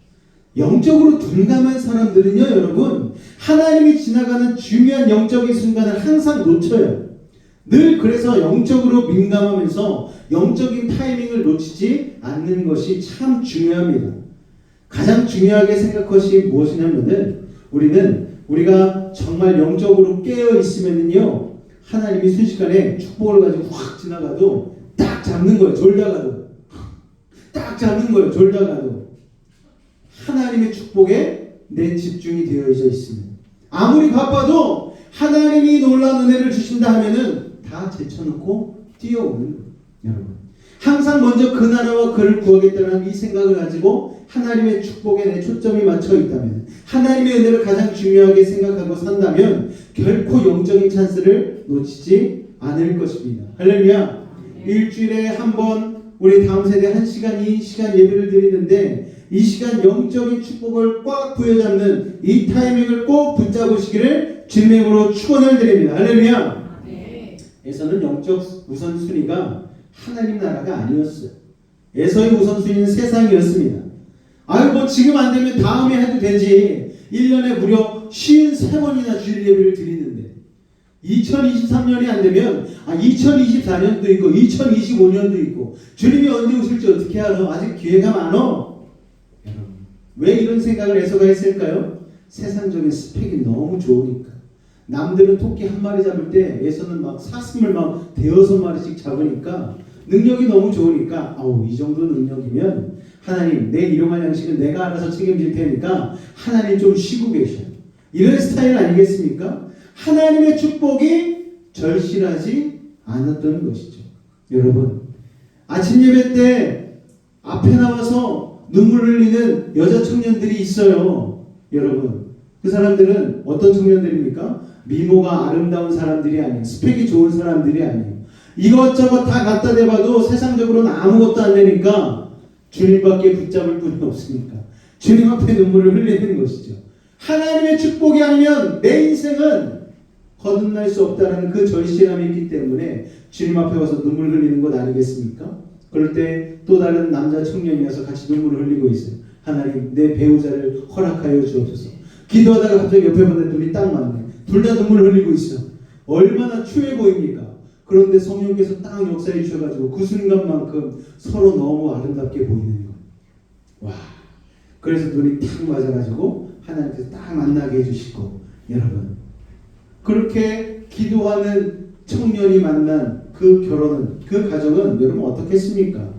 영적으로 둔감한 사람들은요, 여러분, 하나님이 지나가는 중요한 영적인 순간을 항상 놓쳐요. 늘 그래서 영적으로 민감하면서 영적인 타이밍을 놓치지 않는 것이 참 중요합니다. 가장 중요하게 생각할 것이 무엇이냐면은 우리가 정말 영적으로 깨어 있으면은요, 하나님이 순식간에 축복을 가지고 확 지나가도 딱 잡는 거예요. 졸다가도 딱 잡는 거예요. 졸다가도 하나님의 축복에 내 집중이 되어져 있으면, 아무리 바빠도 하나님이 놀라운 은혜를 주신다 하면은 다 제쳐놓고 뛰어오는 거예요. 여러분, 항상 먼저 그 나라와 그를 구하겠다는 이 생각을 가지고 하나님의 축복에 내 초점이 맞춰 있다면, 하나님의 은혜를 가장 중요하게 생각하고 산다면 결코 영적인 찬스를 놓치지 않을 것입니다. 할렐루야. 일주일에 한 번 우리 다음 세대 1시간, 2시간 예배를 드리는데, 이 시간 영적인 축복을 꽉 부여잡는 이 타이밍을 꼭 붙잡으시기를 주님의 이름으로 축원을 드립니다. 할렐루야. 에서는 영적 우선순위가 하나님 나라가 아니었어요. 에서의 우선순위는 세상이었습니다. 아유, 뭐 지금 안 되면 다음에 해도 되지. 1년에 무려 53번이나 주일 예배를 드리는데 2023년이 안 되면 2024년도 있고 2025년도 있고, 주님이 언제 오실지 어떻게 알아? 아직 기회가 많어. 여러분, 왜 이런 생각을 에서가 했을까요? 세상적인 스펙이 너무 좋으니까. 남들은 토끼 한 마리 잡을 때 에서는 막 사슴을 막 대여섯 마리씩 잡으니까 능력이 너무 좋으니까, 이 정도 능력이면 하나님, 내 일용할 양식은 내가 알아서 책임질 테니까 하나님 좀 쉬고 계셔. 이런 스타일 아니겠습니까? 하나님의 축복이 절실하지 않았던 것이죠. 여러분, 아침 예배 때 앞에 나와서 눈물 흘리는 여자 청년들이 있어요. 여러분, 그 사람들은 어떤 청년들입니까? 미모가 아름다운 사람들이 아니에요. 스펙이 좋은 사람들이 아니에요. 이것저것 다 갖다 대봐도 세상적으로는 아무것도 안 되니까 주님밖에 붙잡을 분이 없으니까 주님 앞에 눈물을 흘리는 것이죠. 하나님의 축복이 아니면 내 인생은 거듭날 수 없다는 그 절실함이 있기 때문에 주님 앞에 와서 눈물 흘리는 것 아니겠습니까? 그럴 때 또 다른 남자 청년이 와서 같이 눈물을 흘리고 있어요. 하나님, 내 배우자를 허락하여 주옵소서. 기도하다가 갑자기 옆에 보는데 눈이 딱 맞네. 둘 다 눈물을 흘리고 있어. 얼마나 추해 보입니까? 그런데 성령께서 딱 역사해 주셔가지고 그 순간만큼 서로 너무 아름답게 보이는 거예요. 와, 그래서 눈이 탁 맞아가지고 하나님께서 딱 만나게 해주시고, 여러분, 그렇게 기도하는 청년이 만난 그 결혼은, 그 가정은 여러분 어떻겠습니까?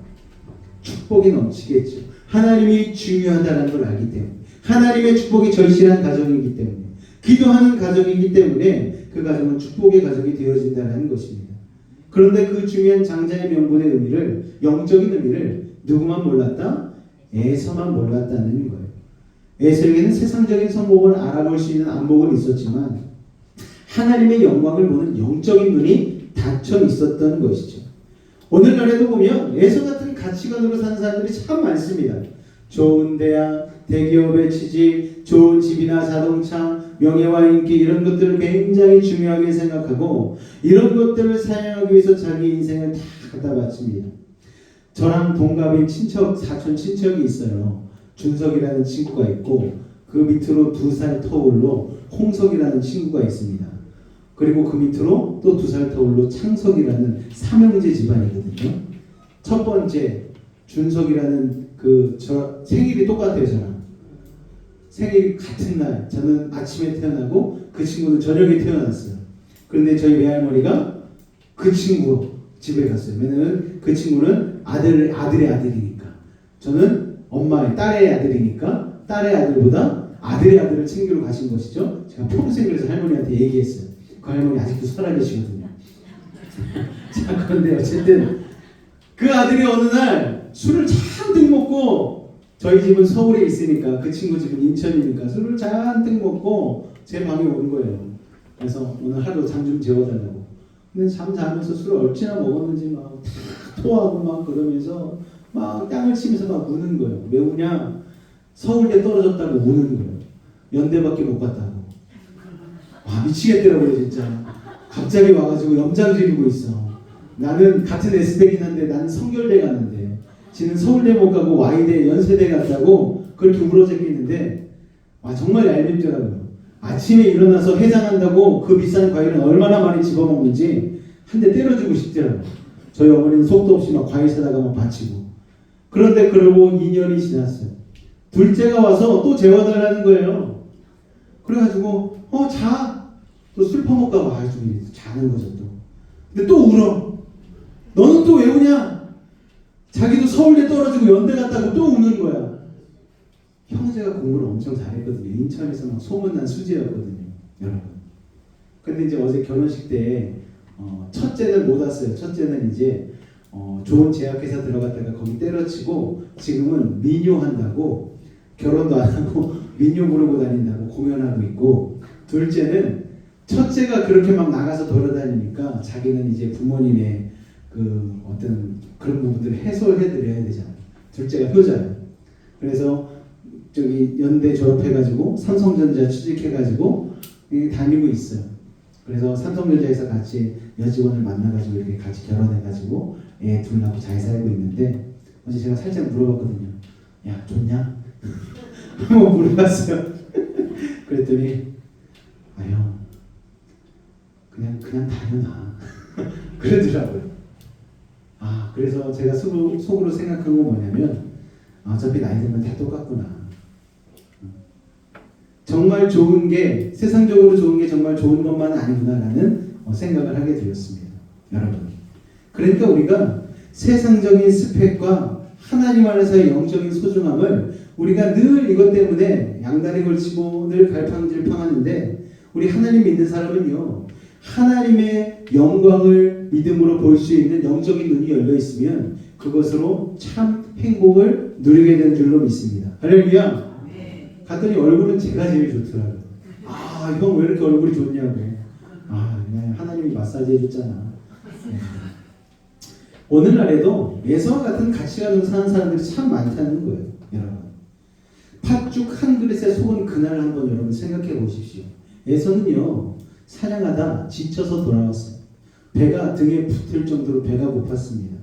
축복이 넘치겠죠. 하나님이 중요하다는 걸 알기 때문에, 하나님의 축복이 절실한 가정이기 때문에, 기도하는 가정이기 때문에 그 가정은 축복의 가정이 되어진다는 것입니다. 그런데 그 중요한 장자의 명분의 의미를, 영적인 의미를 누구만 몰랐다? 에서만 몰랐다는 거예요. 에서에게는 세상적인 성공을 알아볼 수 있는 안목은 있었지만 하나님의 영광을 보는 영적인 눈이 닫혀 있었던 것이죠. 오늘날에도 보면 에서 같은 가치관으로 사는 사람들이 참 많습니다. 좋은 대학, 대기업의 취직, 좋은 집이나 자동차, 명예와 인기, 이런 것들을 굉장히 중요하게 생각하고 이런 것들을 사용하기 위해서 자기 인생을 다 갖다 바칩니다. 저랑 동갑인 친척, 사촌 친척이 있어요. 준석이라는 친구가 있고 그 밑으로 2살 터울로 홍석이라는 친구가 있습니다. 그리고 그 밑으로 또 2살 터울로 창석이라는 삼형제 집안이거든요. 첫 번째 준석이라는 저 생일이 똑같아요. 저랑 생일이 같은 날, 저는 아침에 태어나고 그 친구는 저녁에 태어났어요. 그런데 저희 외할머니가 그 친구 집에 갔어요. 왜냐면 그 친구는 아들의 아들이니까, 저는 엄마의 딸의 아들이니까 딸의 아들보다 아들의 아들을 챙기러 가신 것이죠. 제가 평생 그래서 할머니한테 얘기했어요. 그 할머니 아직도 살아계시거든요. 자, 그런데 어쨌든 그 아들이 어느 날 술을 잔뜩 먹고, 저희 집은 서울에 있으니까 그 친구 집은 인천이니까 술을 잔뜩 먹고 제 방에 온 거예요. 그래서 오늘 하루 잠 좀 재워달라고. 근데 잠 자면서 술을 얼마나 먹었는지 막 토하고 막 그러면서 막 땅을 치면서 막 우는 거예요. 왜 우냐? 서울대 떨어졌다고 우는 거예요. 연대밖에 못 갔다고. 와, 미치겠더라고요 진짜. 갑자기 와가지고 염장 지르고 있어. 나는 같은 S대긴 한데 나는 성결대 갔는데 지는 서울대 못 가고 Y대 연세대 갔다고 그렇게 울어제끼는데 와 정말 얄밉더라고요. 아침에 일어나서 해장한다고 그 비싼 과일은 얼마나 많이 집어먹는지 한 대 때려주고 싶더라고요. 저희 어머니는 속도 없이 막 과일 사다가 막 바치고. 그런데 그러고 2년이 지났어요. 둘째가 와서 또 재워달라는 거예요. 그래가지고 자. 또 술 퍼먹다가 와가지고 자는 거죠 또. 근데 또 울어. 너는 또 왜 우냐? 자기도 서울대 떨어지고 연대 갔다고 또 우는 거야. 형제가 공부를 엄청 잘했거든요. 인천에서 막 소문난 수재였거든요, 여러분. 근데 이제 어제 결혼식 때 첫째는 못 왔어요. 첫째는 이제 좋은 제약회사 들어갔다가 거기 때려치고 지금은 민요한다고 결혼도 안 하고 민요 부르고 다닌다고 공연하고 있고, 둘째는 첫째가 그렇게 막 나가서 돌아다니니까 자기는 이제 부모님의 그 어떤 그런 부분들을 해소해드려야 되잖아요. 둘째가 효자예요. 그래서 저기 연대 졸업해가지고 삼성전자 취직해가지고 다니고 있어요. 그래서 삼성전자에서 같이 여직원을 만나가지고 이렇게 같이 결혼해가지고 애 둘 낳고 잘 살고 있는데, 어제 제가 살짝 물어봤거든요. 야 좋냐? 한번 물어봤어요. 그랬더니 형 그냥 다녀나 그러더라고요. 그래서 제가 속으로 생각한 건 뭐냐면 어차피 나이 들면 다 똑같구나. 정말 좋은 게, 세상적으로 좋은 게 정말 좋은 것만 아니구나라는 생각을 하게 되었습니다, 여러분. 그러니까 우리가 세상적인 스펙과 하나님 안에서의 영적인 소중함을 우리가 늘 이것 때문에 양다리 걸치고 늘 갈팡질팡하는데, 우리 하나님 믿는 사람은요, 하나님의 영광을 믿음으로 볼 수 있는 영적인 눈이 열려 있으면 그것으로 참 행복을 누리게 되는 줄로 믿습니다. 할렐루야. 갔더니 얼굴은 제가 제일 좋더라고요. 형 왜 이렇게 얼굴이 좋냐고. 하나님이 마사지 해줬잖아. 오늘날에도 예서와 같은 가치관으로 사는 사람들이 참 많다는 거예요, 여러분. 팥죽 한 그릇에 속은 그날 한번 여러분 생각해 보십시오. 예서는요, 사냥하다 지쳐서 돌아왔어요. 배가 등에 붙을 정도로 배가 고팠습니다.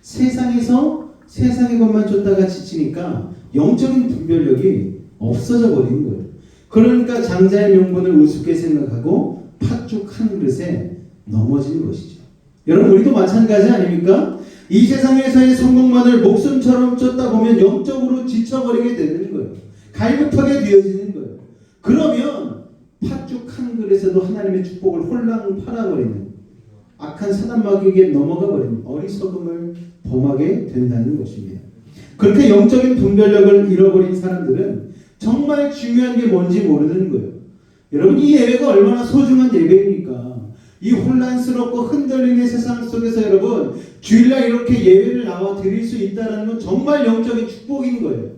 세상의 것만 쫓다가 지치니까 영적인 분별력이 없어져 버린 거예요. 그러니까 장자의 명분을 우습게 생각하고 팥죽 한 그릇에 넘어진 것이죠. 여러분, 우리도 마찬가지 아닙니까? 이 세상에서의 성공만을 목숨처럼 쫓다 보면 영적으로 지쳐버리게 되는 거예요. 갈급하게 되어지는 거예요. 그러면 팥죽 한 그릇에도 하나님의 축복을 홀랑 팔아버리는, 악한 사단마귀에게 넘어가 버리는 어리석음을 범하게 된다는 것입니다. 그렇게 영적인 분별력을 잃어버린 사람들은 정말 중요한 게 뭔지 모르는 거예요. 여러분, 이 예배가 얼마나 소중한 예배입니까? 이 혼란스럽고 흔들리는 세상 속에서 여러분, 주일날 이렇게 예배를 나와 드릴 수 있다는 건 정말 영적인 축복인 거예요.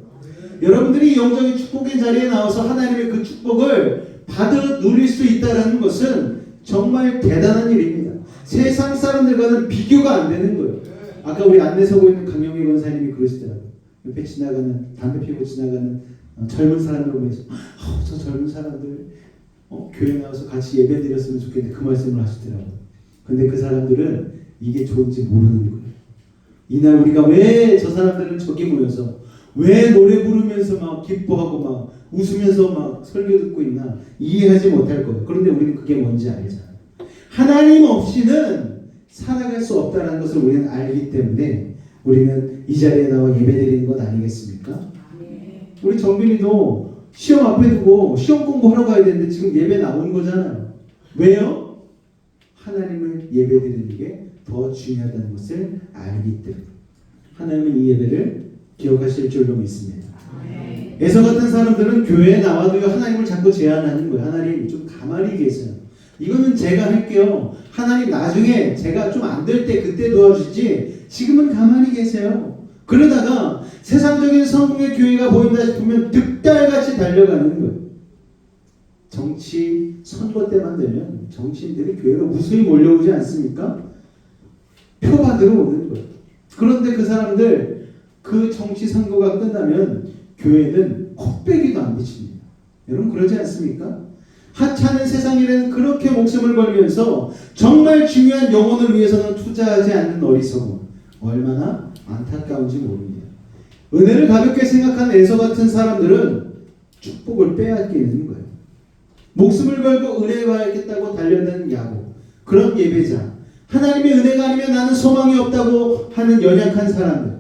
여러분들이 영적인 축복의 자리에 나와서 하나님의 그 축복을 받아 누릴 수 있다는 것은 정말 대단한 일입니다. 세상 사람들과는 비교가 안 되는 거예요. 아까 우리 안내 서고 있는 강영희 권사님이 그러시더라고요. 옆에 지나가는, 담배 피고 지나가는 젊은 사람들 보면서 저 젊은 사람들 교회 나와서 같이 예배 드렸으면 좋겠는데 그 말씀을 하시더라고요. 근데 그 사람들은 이게 좋은지 모르는 거예요. 이날 우리가 왜 저 사람들은 저기 모여서 왜 노래 부르면서 막 기뻐하고 막 웃으면서 막 설교 듣고 있나 이해하지 못할 거예요. 그런데 우리는 그게 뭔지 알잖아요. 하나님 없이는 살아갈 수 없다는 것을 우리는 알기 때문에 우리는 이 자리에 나와 예배드리는 것 아니겠습니까? 우리 정빈이도 시험 앞에 두고 시험 공부하러 가야 되는데 지금 예배 나온 거잖아요. 왜요? 하나님을 예배드리는 게 더 중요하다는 것을 알기 때문에 하나님은 이 예배를 기억하실 줄로 믿습니다. 에서 같은 사람들은 교회에 나와도요, 하나님을 자꾸 제안하는 거예요. 하나님 좀 가만히 계세요. 이거는 제가 할게요. 하나님 나중에 제가 좀 안 될 때 그때 도와주시지 지금은 가만히 계세요. 그러다가 세상적인 성공의 교회가 보인다 싶으면 득달같이 달려가는 거예요. 정치 선거 때만 되면 정치인들이 교회로 무수히 몰려오지 않습니까? 표 받으러 오는 거예요. 그런데 그 사람들 그 정치 선거가 끝나면 교회는 콧배기도 안 비칩니다. 여러분 그러지 않습니까? 하찮은 세상 일에는 그렇게 목숨을 걸면서 정말 중요한 영혼을 위해서는 투자하지 않는 어리석음, 얼마나 안타까운지 모릅니다. 은혜를 가볍게 생각한 에서 같은 사람들은 축복을 빼앗기는 거예요. 목숨을 걸고 은혜에 와야겠다고 달려든 야곱, 그런 예배자, 하나님의 은혜가 아니면 나는 소망이 없다고 하는 연약한 사람들,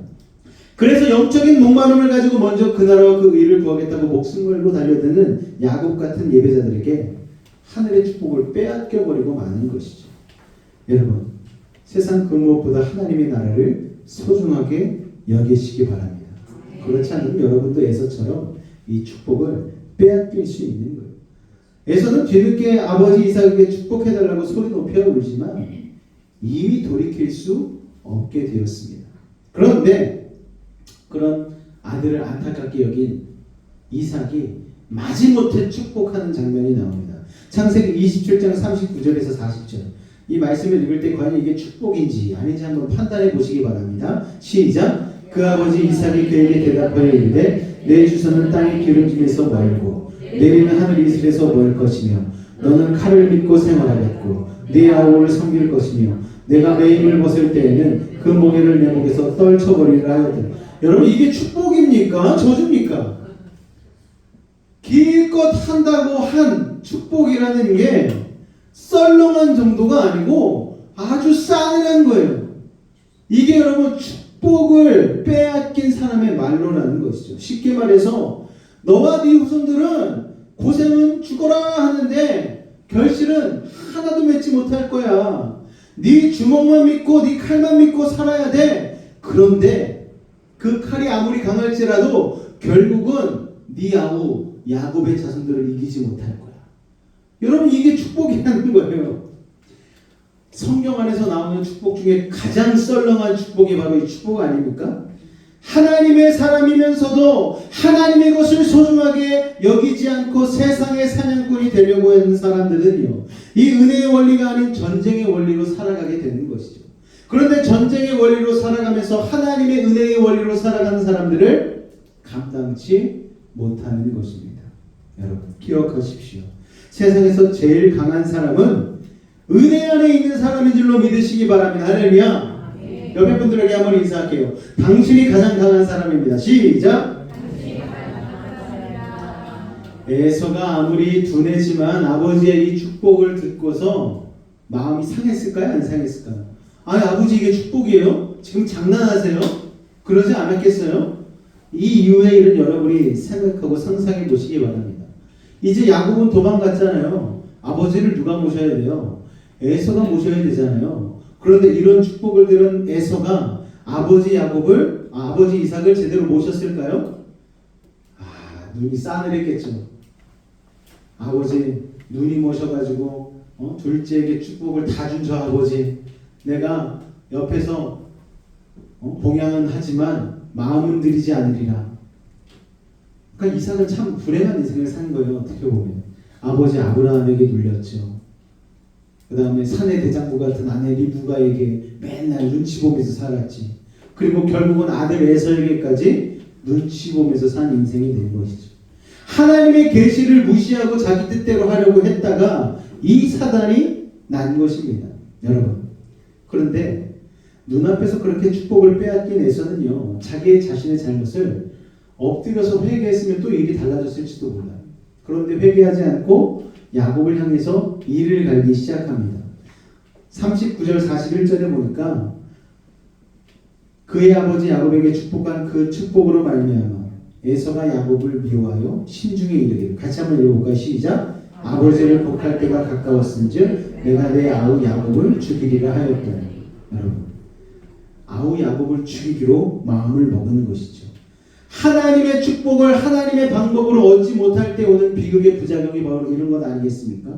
그래서 영적인 목마름을 가지고 먼저 그 나라와 그 의를 구하겠다고 목숨 걸고 달려드는 야곱 같은 예배자들에게 하늘의 축복을 빼앗겨버리고 마는 것이죠. 여러분, 세상 그 무엇보다 하나님의 나라를 소중하게 여기시기 바랍니다. 그렇지 않으면 여러분도 에서처럼 이 축복을 빼앗길 수 있는 거예요. 에서는 뒤늦게 아버지 이삭에게 축복해달라고 소리 높여 울지만 이미 돌이킬 수 없게 되었습니다. 그런데 그런 아들을 안타깝게 여긴 이삭이 마지못해 축복하는 장면이 나옵니다. 창세기 27장 39절에서 40절. 이 말씀을 읽을 때 과연 이게 축복인지 아닌지 한번 판단해 보시기 바랍니다. 시작. 그 아버지 이삭이 그에게 대답하여 이르되 내 주소는 땅의 기름짐에서 멀고 내리는 하늘 이슬에서 멀 것이며 너는 칼을 믿고 생활하겠고 네 아우를 섬길 것이며 내가 내 힘을 벗을 때에는 그 몽에를 내 목에서 떨쳐버리라 하였다. 여러분 이게 축복입니까? 저주입니까? 기껏 한다고 한 축복이라는 게 썰렁한 정도가 아니고 아주 싸늘한 거예요. 이게 여러분 축복을 빼앗긴 사람의 말로라는 것이죠. 쉽게 말해서 너와 네 후손들은 고생은 죽어라 하는데 결실은 하나도 맺지 못할 거야. 네 주먹만 믿고 네 칼만 믿고 살아야 돼. 그런데 그 칼이 아무리 강할지라도 결국은 네 아우 야곱의 자손들을 이기지 못할 거야. 여러분 이게 축복이라는 거예요. 성경 안에서 나오는 축복 중에 가장 썰렁한 축복이 바로 이 축복 아닙니까? 하나님의 사람이면서도 하나님의 것을 소중하게 여기지 않고 세상의 사냥꾼이 되려고 하는 사람들은요, 이 은혜의 원리가 아닌 전쟁의 원리로 살아가게 되는 것이죠. 그런데 전쟁의 원리로 살아가면서 하나님의 은혜의 원리로 살아가는 사람들을 감당치 못하는 것입니다. 여러분 기억하십시오. 세상에서 제일 강한 사람은 은혜 안에 있는 사람인 줄로 믿으시기 바랍니다. 할렐루야. 옆에 분들에게 한번 인사할게요. 당신이 가장 강한 사람입니다. 시작. 에서가 아무리 둔해지만 아버지의 이 축복을 듣고서 마음이 상했을까요? 안 상했을까요? 아니 아버지 이게 축복이에요? 지금 장난하세요? 그러지 않았겠어요? 이 이후의 일은 여러분이 생각하고 상상해 보시기 바랍니다. 이제 야곱은 도망갔잖아요. 아버지를 누가 모셔야 돼요? 에서가 모셔야 되잖아요. 그런데 이런 축복을 들은 에서가 아버지 이삭을 제대로 모셨을까요? 눈이 싸늘했겠죠. 아버지 눈이 모셔가지고 둘째에게 축복을 다 준 저 아버지, 내가 옆에서 봉양은 하지만 마음은 들이지 않으리라. 그러니까 이삭은 참 불행한 인생을 산 거예요. 어떻게 보면 아버지 아브라함에게 눌렸죠. 그 다음에 사내 대장부 같은 아내 리브가에게 맨날 눈치 보면서 살았지. 그리고 결국은 아들 에서에게까지 눈치 보면서 산 인생이 된 것이죠. 하나님의 계시를 무시하고 자기 뜻대로 하려고 했다가 이 사단이 난 것입니다. 여러분, 그런데 눈앞에서 그렇게 축복을 빼앗긴 에서는요, 자기의 자신의 잘못을 엎드려서 회개했으면 또 일이 달라졌을지도 몰라요. 그런데 회개하지 않고 야곱을 향해서 이를 갈기 시작합니다. 39절 41절에 보니까 그의 아버지 야곱에게 축복한 그 축복으로 말미암아 에서가 야곱을 미워하여 신중에 이르기를. 같이 한번 읽어볼까요? 시작. 아버지를 복할 때가 가까웠은즉 내가 내 아우 야곱을 죽이리라 하였더니. 여러분, 아우 야곱을 죽이기로 마음을 먹은 것이죠. 하나님의 축복을 하나님의 방법으로 얻지 못할 때 오는 비극의 부작용이 바로 이런 것 아니겠습니까?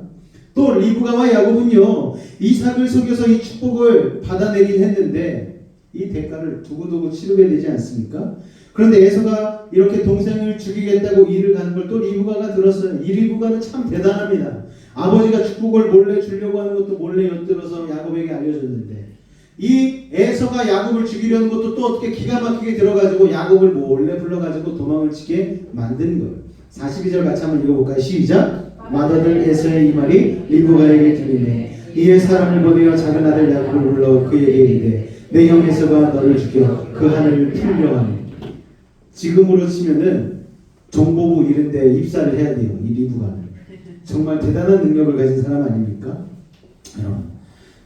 또 리브가와 야곱은요, 이삭을 속여서 이 축복을 받아내긴 했는데 이 대가를 두고두고 치르게 되지 않습니까? 그런데 에서가 이렇게 동생을 죽이겠다고 일을 가는 걸 또 리브가가 들었어요. 이 리브가는 참 대단합니다. 아버지가 축복을 몰래 주려고 하는 것도 몰래 엿들어서 야곱에게 알려줬는데 이 에서가 야곱을 죽이려는 것도 또 어떻게 기가 막히게 들어가지고 야곱을 몰래 불러가지고 도망을 치게 만든 거예요. 42절 같이 한번 읽어볼까요? 시작! 맏아들 에서의 이 말이 리브가에게 들리네. 이에 사람을 보내어 작은 아들 야곱을 불러 그에게 이르되 내 형 에서가 너를 죽여 그 하늘을 풀려 하네. 지금으로 치면은 정보부 이런데 입사를 해야 돼요. 이 리브가는 정말 대단한 능력을 가진 사람 아닙니까?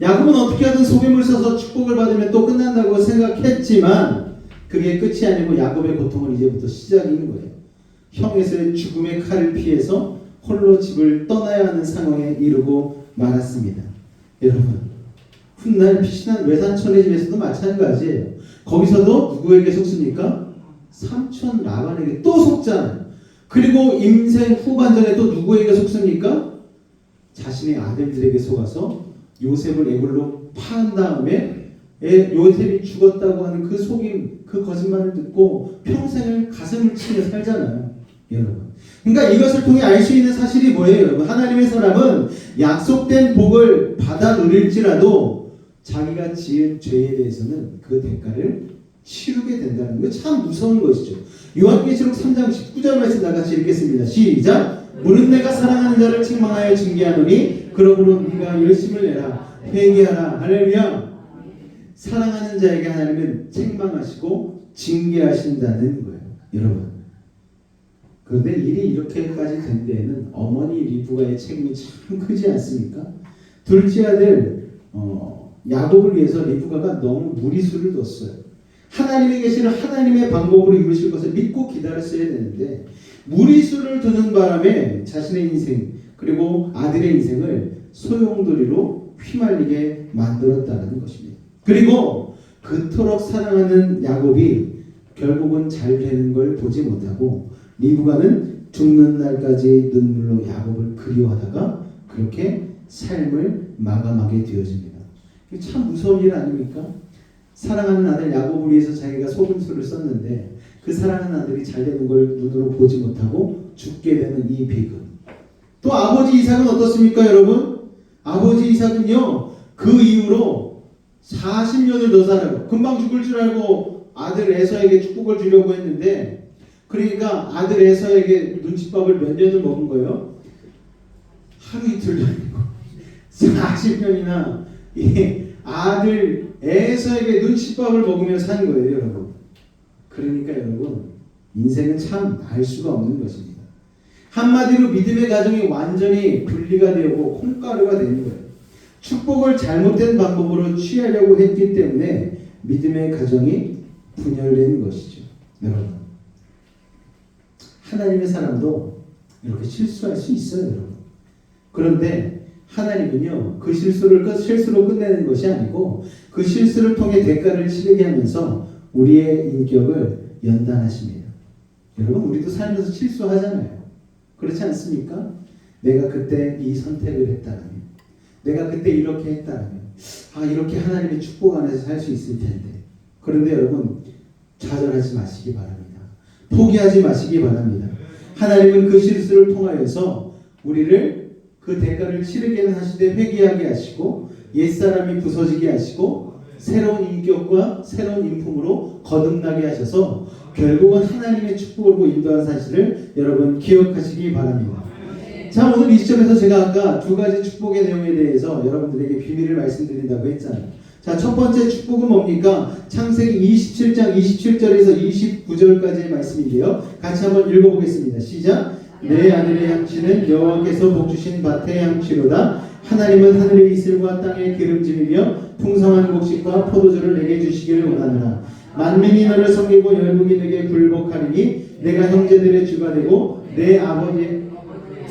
야곱은 어떻게 하든 속임을 써서 축복을 받으면 또 끝난다고 생각했지만 그게 끝이 아니고 야곱의 고통은 이제부터 시작인 거예요. 형 에서의 죽음의 칼을 피해서 홀로 집을 떠나야 하는 상황에 이르고 말았습니다. 여러분, 훗날 피신한 외삼촌의 집에서도 마찬가지예요. 거기서도 누구에게 속습니까? 삼촌 라반에게 또 속잖아요. 그리고 인생 후반전에 또 누구에게 속습니까? 자신의 아들들에게 속아서 요셉을 애굴로 파한 다음에 요셉이 죽었다고 하는 그 속임, 그 거짓말을 듣고 평생을 가슴을 치며 살잖아요. 여러분, 그러니까 이것을 통해 알 수 있는 사실이 뭐예요? 여러분, 하나님의 사람은 약속된 복을 받아 누릴지라도 자기가 지은 죄에 대해서는 그 대가를 치르게 된다는 거 참 무서운 것이죠. 요한계시록 3장 19절 말씀 나같이 읽겠습니다. 시작! 무릇 내가 사랑하는 자를 책망하여 징계하노니 그러므로 네가 열심을 내라 회개하라. 할렐루야. 사랑하는 자에게 하나님은 책망하시고 징계하신다는 거예요. 여러분, 그런데 일이 이렇게까지 된 데에는 어머니 리브가의 책임이 참 크지 않습니까? 둘째 아들 야곱을 위해서 리브가가 너무 무리수를 뒀어요. 하나님이 계시는 하나님의 방법으로 이루실 것을 믿고 기다렸어야 되는데 무리수를 두는 바람에 자신의 인생 그리고 아들의 인생을 소용돌이로 휘말리게 만들었다는 것입니다. 그리고 그토록 사랑하는 야곱이 결국은 잘 되는 걸 보지 못하고 리브가는 죽는 날까지 눈물로 야곱을 그리워하다가 그렇게 삶을 마감하게 되어집니다. 참 무서운 일 아닙니까? 사랑하는 아들 야곱을 위해서 자기가 속임수를 썼는데 그 사랑하는 아들이 잘 되는 걸 눈으로 보지 못하고 죽게 되는 이 비극. 또 아버지 이삭은 어떻습니까, 여러분? 아버지 이삭은요, 그 이후로 40년을 더 살아요. 금방 죽을 줄 알고 아들 에서에게 축복을 주려고 했는데, 그러니까 아들 에서에게 눈칫밥을 몇 년을 먹은 거예요? 하루 이틀도 아니고 40년이나 이 아들 에서에게 눈칫밥을 먹으며 산 거예요, 여러분. 그러니까 여러분, 인생은 참 알 수가 없는 것입니다. 한마디로 믿음의 가정이 완전히 분리가 되고 콩가루가 되는 거예요. 축복을 잘못된 방법으로 취하려고 했기 때문에 믿음의 가정이 분열되는 것이죠. 여러분, 하나님의 사람도 이렇게 실수할 수 있어요, 여러분. 그런데 하나님은요, 그 실수로 끝내는 것이 아니고 그 실수를 통해 대가를 치르게 하면서 우리의 인격을 연단하십니다. 여러분, 우리도 살면서 실수하잖아요. 그렇지 않습니까? 내가 그때 이 선택을 했다면, 내가 그때 이렇게 했다면, 이렇게 하나님의 축복 안에서 살 수 있을 텐데. 그런데 여러분, 좌절하지 마시기 바랍니다. 포기하지 마시기 바랍니다. 하나님은 그 실수를 통하여서 우리를 그 대가를 치르게는 하시되 회개하게 하시고 옛사람이 부서지게 하시고 새로운 인격과 새로운 인품으로 거듭나게 하셔서 결국은 하나님의 축복을 인도한 사실을 여러분 기억하시기 바랍니다. 자, 오늘 이 시점에서 제가 아까 두 가지 축복의 내용에 대해서 여러분들에게 비밀을 말씀드린다고 했잖아요. 자, 첫 번째 축복은 뭡니까? 창세기 27장 27절에서 29절까지의 말씀인데요. 같이 한번 읽어보겠습니다. 시작! 내 아들의 양치는 여호와께서 복주신 밭의 양치로다. 하나님은 하늘의 이슬과 땅의 기름짐이며 풍성한 곡식과 포도주를 내게 주시기를 원하노라. 만민이 너를 섬기고 열국이 내게 굴복하리니 내가 형제들의 주가 되고 내 아버지의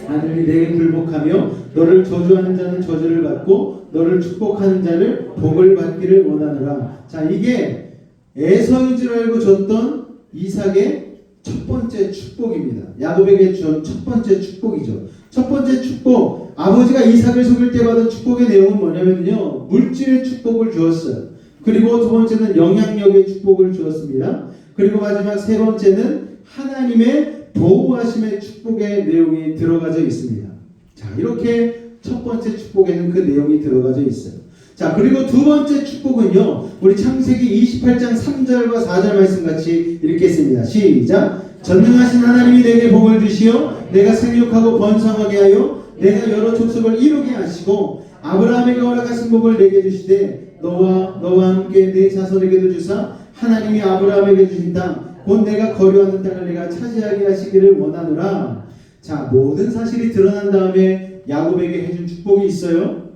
아들이 내게 굴복하며 너를 저주하는 자는 저주를 받고 너를 축복하는 자를 복을 받기를 원하노라. 자, 이게 에서인 줄 알고 줬던 이삭의 첫 번째 축복입니다. 야곱에게 준 첫 번째 축복이죠. 첫 번째 축복, 아버지가 이삭을 속일 때 받은 축복의 내용은 뭐냐면요, 물질의 축복을 주었어요. 그리고 두 번째는 영향력의 축복을 주었습니다. 그리고 마지막 세 번째는 하나님의 보호하심의 축복의 내용이 들어가져 있습니다. 자, 이렇게 첫 번째 축복에는 그 내용이 들어가져 있어요. 자, 그리고 두 번째 축복은요, 우리 창세기 28장 3절과 4절 말씀 같이 읽겠습니다. 시작. 전능하신 하나님이 내게 복을 주시어 내가 생육하고 번성하게 하여 내가 여러 족속을 이루게 하시고 아브라함에게 허락하신 복을 내게 주시되 너와 함께 내 자손에게도 주사 하나님이 아브라함에게 주신 땅 곧 내가 거류하는 땅을 내가 차지하게 하시기를 원하노라. 자, 모든 사실이 드러난 다음에 야곱에게 해준 축복이 있어요.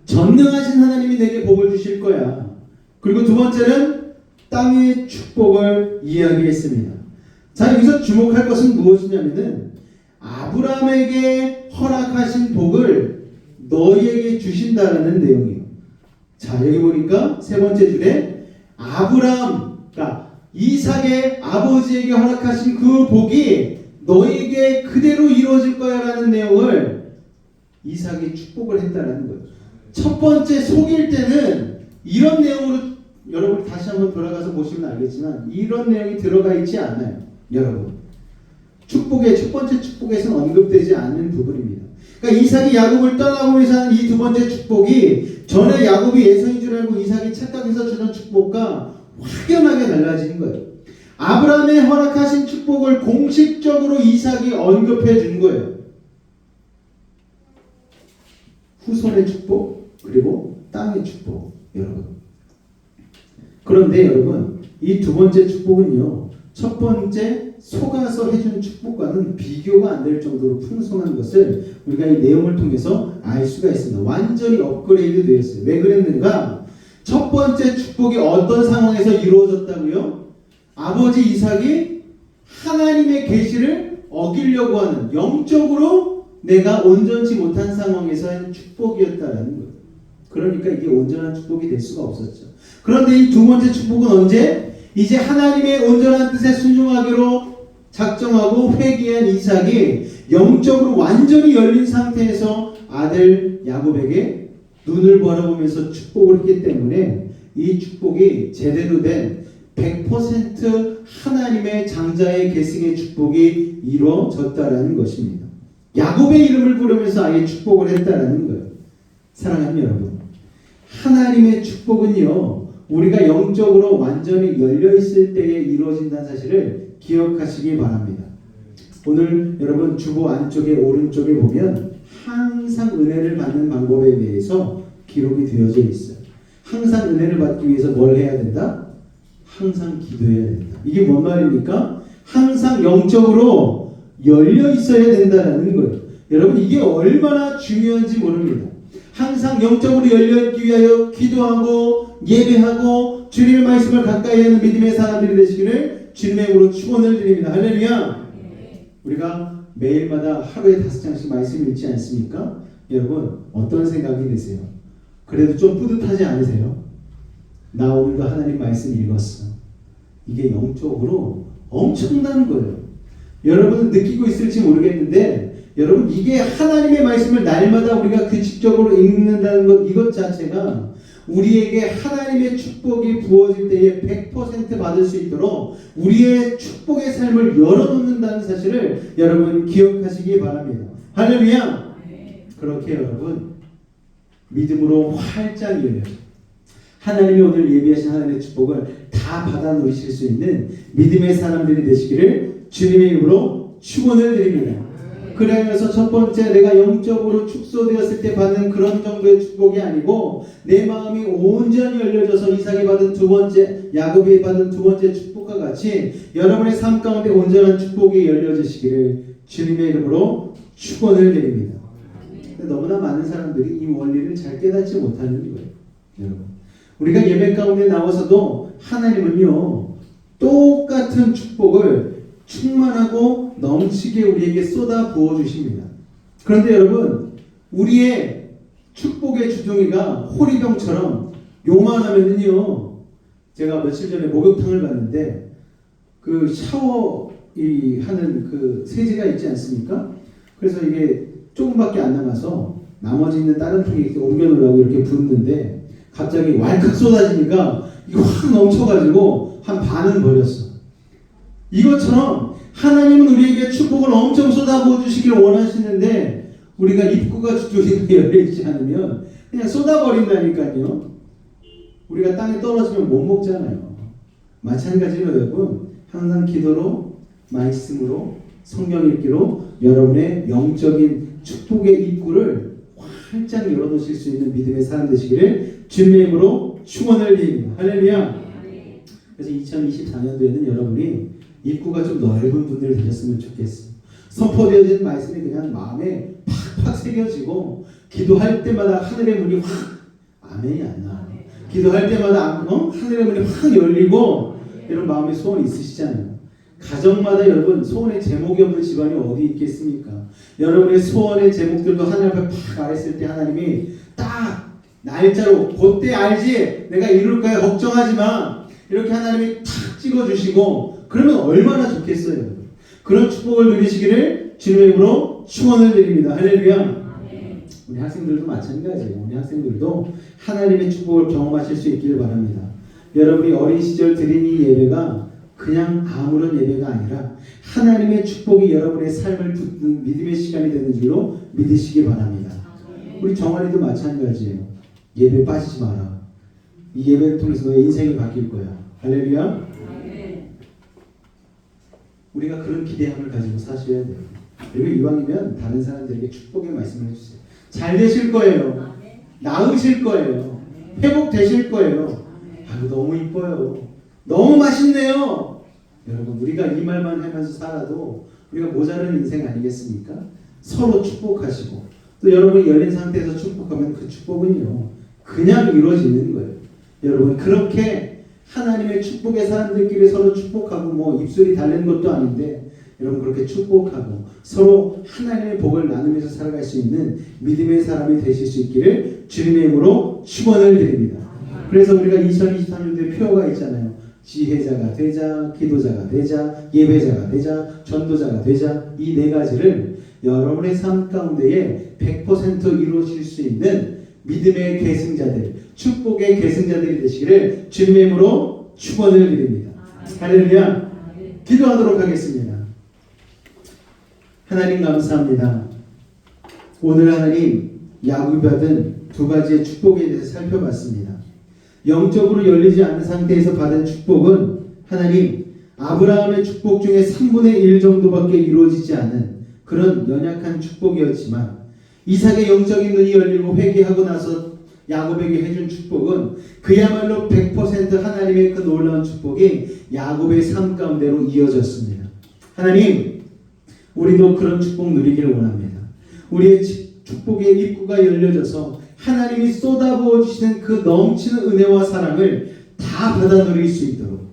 전능하신 하나님이 내게 복을 주실 거야. 그리고 두 번째는 땅의 축복을 이야기했습니다. 자, 여기서 주목할 것은 무엇이냐면은 아브라함에게 허락하신 복을 너희에게 주신다라는 내용이에요. 자, 여기 보니까 세 번째 줄에 아브라함, 그러니까 이삭의 아버지에게 허락하신 그 복이 너희에게 그대로 이루어질 거야 라는 내용을 이삭이 축복을 했다라는 거예요. 첫 번째 속일 때는 이런 내용으로 여러분 다시 한번 돌아가서 보시면 알겠지만 이런 내용이 들어가 있지 않아요. 여러분 축복의 첫 번째 축복에서는 언급되지 않는 부분입니다. 그러니까 이삭이 야곱을 떠나고 해서 하는 이 두 번째 축복이 전에 야곱이 예선인 줄 알고 이삭이 착각해서 주는 축복과 확연하게 달라지는 거예요. 아브라함의 허락하신 축복을 공식적으로 이삭이 언급해 준 거예요. 후손의 축복 그리고 땅의 축복 여러분. 그런데 여러분 이 두 번째 축복은요. 첫 번째 속아서 해준 축복과는 비교가 안 될 정도로 풍성한 것을 우리가 이 내용을 통해서 알 수가 있습니다. 완전히 업그레이드 되었어요. 왜 그랬는가? 첫 번째 축복이 어떤 상황에서 이루어졌다고요? 아버지 이삭이 하나님의 계시를 어기려고 하는 영적으로 내가 온전치 못한 상황에서의 축복이었다라는 거예요. 그러니까 이게 온전한 축복이 될 수가 없었죠. 그런데 이 두 번째 축복은 언제? 이제 하나님의 온전한 뜻에 순종하기로 작정하고 회개한 이삭이 영적으로 완전히 열린 상태에서 아들 야곱에게 눈을 바라보면서 축복을 했기 때문에 이 축복이 제대로 된 100% 하나님의 장자의 계승의 축복이 이루어졌다라는 것입니다. 야곱의 이름을 부르면서 아예 축복을 했다라는 거예요. 사랑하는 여러분, 하나님의 축복은요 우리가 영적으로 완전히 열려있을 때에 이루어진다는 사실을 기억하시기 바랍니다. 오늘 여러분 주보 안쪽에 오른쪽에 보면 항상 은혜를 받는 방법에 대해서 기록이 되어져 있어요. 항상 은혜를 받기 위해서 뭘 해야 된다? 항상 기도해야 된다. 이게 뭔 말입니까? 항상 영적으로 열려 있어야 된다는 거예요. 여러분 이게 얼마나 중요한지 모릅니다. 항상 영적으로 열려있기 위하여 기도하고 예배하고 주님의 말씀을 가까이 하는 믿음의 사람들이 되시기를 주님의 이름으로 축원을 드립니다. 할렐루야. 우리가 매일마다 하루에 5장씩 말씀 읽지 않습니까? 여러분 어떤 생각이 드세요? 그래도 좀 뿌듯하지 않으세요? 나 오늘도 하나님 말씀 읽었어. 이게 영적으로 엄청난 거예요. 여러분은 느끼고 있을지 모르겠는데 여러분 이게 하나님의 말씀을 날마다 우리가 규칙적으로 읽는다는 것 이것 자체가 우리에게 하나님의 축복이 부어질 때에 100% 받을 수 있도록 우리의 축복의 삶을 열어놓는다는 사실을 여러분 기억하시기 바랍니다. 할렐루야. 그렇게 여러분 믿음으로 활짝 열려 하나님이 오늘 예비하신 하나님의 축복을 다 받아 누리실 수 있는 믿음의 사람들이 되시기를 주님의 이름으로 축원을 드립니다. 그래서 첫 번째 내가 영적으로 축소되었을 때 받는 그런 정도의 축복이 아니고 내 마음이 온전히 열려져서 이삭이 받은 두 번째 야곱이 받은 두 번째 축복과 같이 여러분의 삶 가운데 온전한 축복이 열려지시기를 주님의 이름으로 축원을 드립니다. 너무나 많은 사람들이 이 원리를 잘 깨닫지 못하는 거예요. 여러분 우리가 예배 가운데 나와서도 하나님은요 똑같은 축복을 충만하고 넘치게 우리에게 쏟아 부어 주십니다. 그런데 여러분 우리의 축복의 주둥이가 호리병처럼 요만하면은요 제가 며칠 전에 목욕탕을 갔는데 그 샤워 하는 그 세제가 있지 않습니까? 그래서 이게 조금밖에 안 남아서 나머지 있는 다른 통에 이렇게 옮겨 놓으려고 이렇게 붓는데 갑자기 왈칵 쏟아지니까 이거 확 넘쳐가지고 한 반은 버렸어. 이것처럼 하나님은 우리에게 축복을 엄청 쏟아부어 주시길 원하시는데 우리가 입구가 주쪽에 열려있지 않으면 그냥 쏟아버린다니까요. 우리가 땅에 떨어지면 못 먹잖아요. 마찬가지로 여러분, 항상 기도로, 말씀으로, 성경 읽기로 여러분의 영적인 축복의 입구를 활짝 열어놓으실 수 있는 믿음의 사람 되시기를 주님의 이름으로 축원을 드립니다. 할렐루야. 그래서 2024년도에는 여러분이 입구가 좀 넓은 분들 되셨으면 좋겠어요. 선포되어진 말씀이 그냥 마음에 팍팍 새겨지고 기도할 때마다 하늘의 문이 확, 아멘이 안 나와요. 기도할 때마다 하늘의 문이 확 열리고 이런 마음의 소원이 있으시잖아요. 가정마다 여러분 소원의 제목이 없는 집안이 어디 있겠습니까? 여러분의 소원의 제목들도 하나님 앞에 팍 알았을 때 하나님이 딱 날짜로 그때 알지 내가 이룰 거야 걱정하지 마 이렇게 하나님이 탁 찍어주시고 그러면 얼마나 좋겠어요. 그런 축복을 누리시기를 주님의 이름으로 축원을 드립니다. 할렐루야. 우리 학생들도 마찬가지예요. 우리 학생들도 하나님의 축복을 경험하실 수 있기를 바랍니다. 여러분이 어린 시절 드린 이 예배가 그냥 아무런 예배가 아니라 하나님의 축복이 여러분의 삶을 붙는 믿음의 시간이 되는 줄로 믿으시기 바랍니다. 우리 정환이도 마찬가지예요. 예배 빠지지 마라. 이 예배를 통해서 너의 인생이 바뀔 거야. 할렐루야. 우리가 그런 기대함을 가지고 사셔야 돼요. 그리고 이왕이면 다른 사람들에게 축복의 말씀을 해주세요. 잘 되실 거예요. 나으실 거예요. 회복되실 거예요. 아유 너무 이뻐요. 너무 맛있네요. 여러분 우리가 이 말만 하면서 살아도 우리가 모자른 인생 아니겠습니까? 서로 축복하시고 또 여러분이 열린 상태에서 축복하면 그 축복은요 그냥 이루어지는 거예요. 여러분 그렇게 하나님의 축복의 사람들끼리 서로 축복하고 뭐 입술이 달린 것도 아닌데 여러분 그렇게 축복하고 서로 하나님의 복을 나누면서 살아갈 수 있는 믿음의 사람이 되실 수 있기를 주님의 이름으로 축원을 드립니다. 그래서 우리가 2023년도에 표어가 있잖아요. 지혜자가 되자, 기도자가 되자, 예배자가 되자, 전도자가 되자. 이 네 가지를 여러분의 삶 가운데에 100% 이루어질 수 있는 믿음의 계승자들, 축복의 계승자들이 되시기를 주님의 이름으로 축원을 드립니다. 할렐루야. 기도하도록 하겠습니다. 하나님 감사합니다. 오늘 하나님 야곱이 받은 두 가지의 축복에 대해서 살펴봤습니다. 영적으로 열리지 않은 상태에서 받은 축복은 하나님 아브라함의 축복 중에 3분의 1 정도밖에 이루어지지 않은 그런 연약한 축복이었지만 이삭의 영적인 눈이 열리고 회개하고 나서 야곱에게 해준 축복은 그야말로 100% 하나님의 그 놀라운 축복이 야곱의 삶 가운데로 이어졌습니다. 하나님 우리도 그런 축복 누리기를 원합니다. 우리의 축복의 입구가 열려져서 하나님이 쏟아부어 주시는 그 넘치는 은혜와 사랑을 다 받아 누릴 수 있도록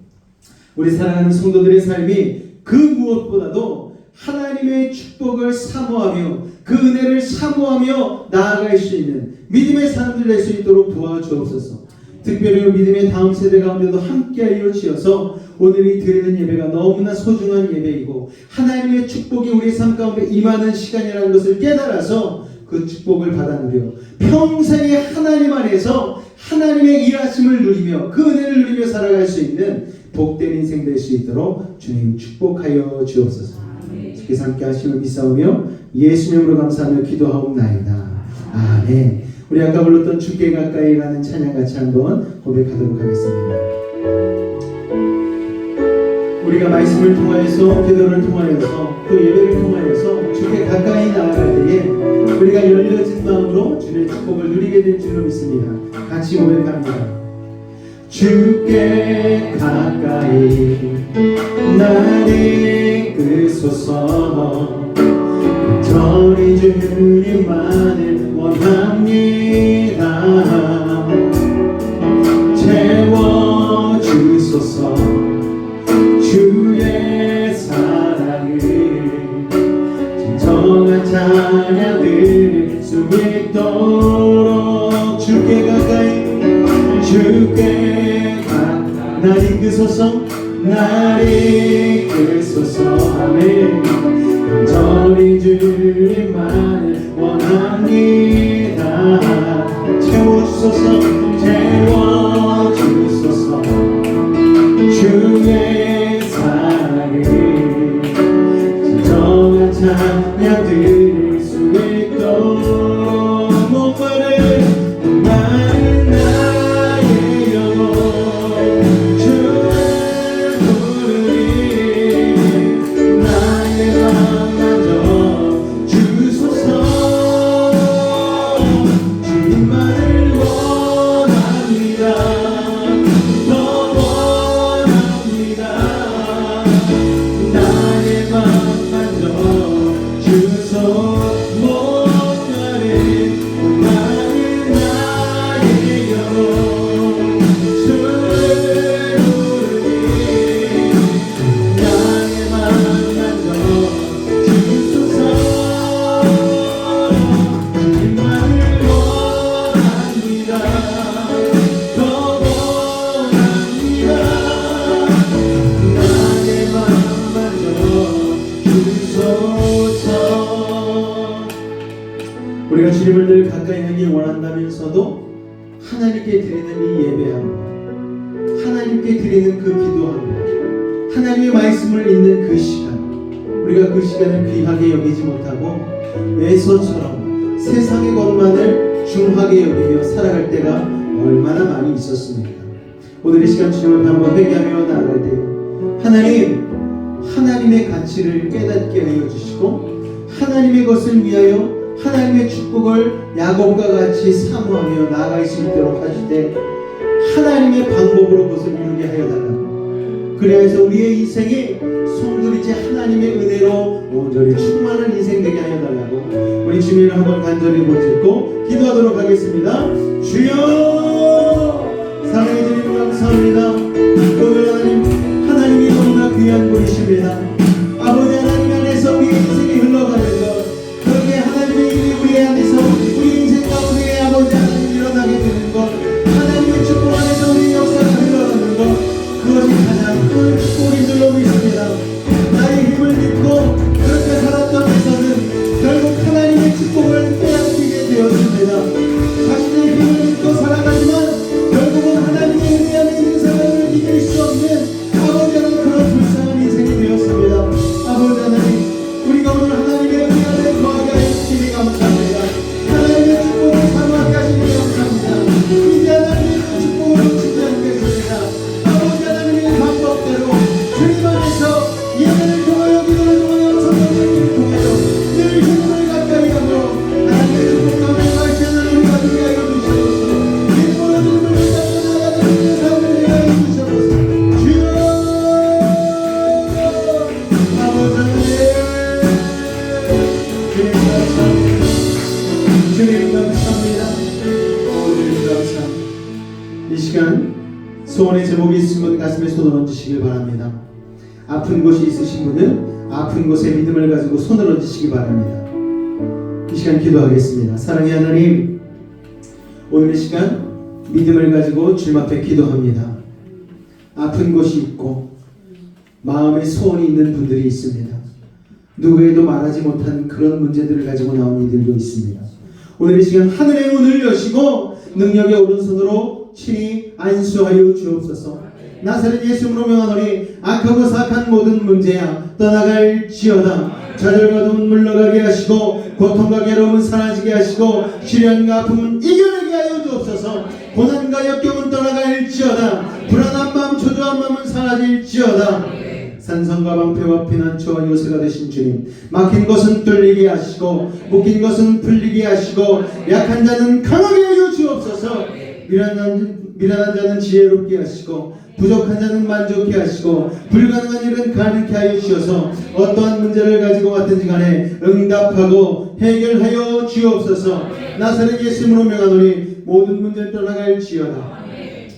우리 사랑하는 성도들의 삶이 그 무엇보다도 하나님의 축복을 사모하며 그 은혜를 사모하며 나아갈 수 있는 믿음의 사람들 될 수 있도록 도와주옵소서. 특별히 믿음의 다음 세대 가운데도 함께하여 주셔서 오늘이 드리는 예배가 너무나 소중한 예배이고 하나님의 축복이 우리 삶 가운데 임하는 시간이라는 것을 깨달아서 그 축복을 받아 누려 평생에 하나님 안에서 하나님의 일하심을 누리며 그 은혜를 누리며 살아갈 수 있는 복된 인생 될 수 있도록 주님 축복하여 주옵소서. 주께서 함께 하심을 믿사오며 예수님으로 감사하며 기도하옵나이다. 아멘. 우리 아까 불렀던 주께 가까이 가는 찬양 같이 한번 고백하도록 하겠습니다. 우리가 말씀을 통하여서 기도를 통하여서 또 예배를 통하여서 주께 가까이 나아갈 때에 우리가 열려진 마음으로 주의 축복을 누리게 될 줄로 믿습니다. 같이 고백합니다. 주께 가까이 날 이끄소서. 저리 주님만을 원합니다. 채워주소서. 주의 사랑을 진정한 찬양 드릴 수 있도록 주께 가까이 날 이끄소서. 날 이끄소서. 아멘. 저리 주님만을 원합니다. 채워주소서. 찬양 드릴 수 있도록 목마른 나의 영혼 주를 부르니 나의 맘 만져 주소서 주님만을 원합니다 더 원합니다 나의 맘 만져 주소 목마른 나의 영혼 주를 부르니 나의 맘 만져 주소서 주님만을 원합니다 더 원합니다 나의 맘 만져 주소서. 우리가 주님을 늘 가까이 하기 원한다면서도 하나님께 드리는 이 예배함, 하나님께 드리는 그 기도함, 하나님의 말씀을 읽는 그 시간, 우리가 그 시간을 귀하게 여기지 못하고 에서처럼 세상의 것만을 중하게 여기며 살아갈 때가 얼마나 많이 있었습니까? 오늘 이 시간 주님 앞에 한번 회개하며 나아갈 때 하나님의 가치를 깨닫게 하여 주시고 하나님의 것을 위하여 하나님의 축복을 야곱과 같이 사모하며 나아갈 수 있도록 하실 때 하나님의 방법으로 그것을 이루게 하여 달라고. 그래서 우리의 인생이 송두리째 하나님의 은혜로 온전히 충만한 인생 되게 하여 달라고 우리 주님을 한번 간절히 모시고 기도하도록 하겠습니다. 주여 사랑해 주님 감사합니다. 오늘 하나님이 너무나 귀한 분이십니다. 아버지 하나님 안에서 우리의 인생이 흘러가는 것 그렇게 하나님의 일이 우리 안에서 우리 인생 가운데 아버지 하나님 일어나게 되는 것 하나님의 축복 안에서 우리 역사가 흘러가는 것 그것이 가장 큰 축복인 줄로 믿습니다. 나의 힘을 믿고 그렇게 살았던 데서는 결국 하나님의 축복을 빼앗기게 되었습니다. 자신의 힘을 믿고 살아가지만 결국은 하나님의 은혜 안에 인생을 이길 수 없는 아버지 하나님 그런 불쌍한 인생이 되었습니다. 아버지 하나님 우리가 오늘 하나님의 은혜 안에 거하게 하시니 감사합니다. 하나님의 축복을 사모하게 하시니 감사합니다. 이제 하나님의 그 축복을 놓치지 않겠습니다. 아버지 하나님의 방법대로 주님 안에서 예배를 통하여 기도를 통하여 성령님을 통하여 늘 주님을 가까이 하고 하나님의 축복 가운데 가시는 우리가 되게 하여 주시옵소서. 믿음으로 주님을 잡고 나아가는 우리의 삶을 되게 하여 주시옵소서. 주여 아버지 하나님 주님 감사합니다. 오늘 감사합니다. 이 시간 소원의 제목이 있으신 분 가슴에 손을 얹으시길 바랍니다. 아픈 곳이 있으신 분은 아픈 곳에 믿음을 가지고 손을 얹으시기 바랍니다. 이 시간 기도하겠습니다. 사랑의 하나님 오늘 이 시간 믿음을 가지고 주님 앞에 기도합니다. 아픈 곳이 있고 마음에 소원이 있는 분들이 있습니다. 누구에도 말하지 못한 그런 문제들을 가지고 나온 이들도 있습니다. 오늘 이 시간 하늘의 문을 여시고 능력의 오른손으로 친히 안수하여 주옵소서. 나사렛 예수님으로 명하노니 악하고 사악한 모든 문제야 떠나갈지어다. 좌절과 물러가게 하시고 고통과 괴로움은 사라지게 하시고 시련과 아픔은 이겨내게 하여 주옵소서. 고난과 역경은 떠나갈지어다. 불안한 마음 초조한 마음은 사라질지어다. 산성과 방패와 피난처와 요새가 되신 주님, 막힌 것은 뚫리게 하시고 묶인 것은 풀리게 하시고 약한 자는 강하게 하여 주옵소서. 미련한 자는 지혜롭게 하시고 부족한 자는 만족케 하시고 불가능한 일은 가능케 하여 주셔서 어떠한 문제를 가지고 왔든지 간에 응답하고 해결하여 주옵소서. 나사렛 예수님으로 명하노니 모든 문제를 떠나갈지어다.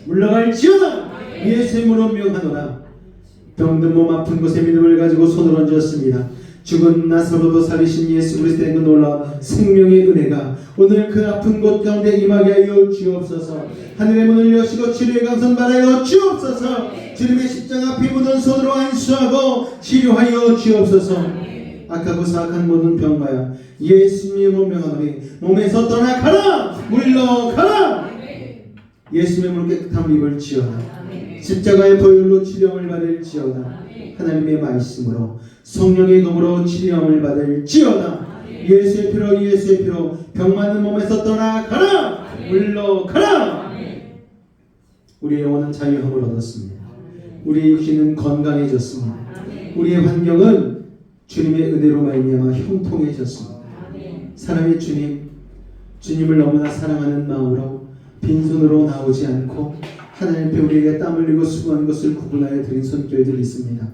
물러갈지어다. 예수님으로 명하노라. 병든 몸 아픈 곳에 믿음을 가지고 손을 얹었습니다. 죽은 나사로도 살리신 예수 그리스도의 그 놀라운 생명의 은혜가 오늘 그 아픈 곳 가운데 임하게 하여 주옵소서. 하늘의 문을 여시고 치료의 강선 받아여 주옵소서. 주님의 십자가 피 묻은 손으로 안수하고 치료하여 주옵소서. 악하고 사악한 모든 병마야 예수님으로 명하노니 몸에서 떠나가라. 물러가라. 예수님의 깨끗함을 입을지어다. 십자가의 보혈로 치료를 받을지어다. 하나님의 말씀으로 성령의 도움으로 치료함을 받을지어다. 예수의 피로 병 많은 몸에서 떠나가라. 물러가라. 우리의 영혼은 자유함을 얻었습니다. 우리의 육신은 건강해졌습니다. 우리의 환경은 주님의 은혜로 말미암아 형통해졌습니다. 사랑의 주님, 주님을 너무나 사랑하는 마음으로 빈손으로 나오지 않고 하나님 앞에 우리에게 땀 흘리고 수고한 것을 구분하여 드린 손길들이 있습니다.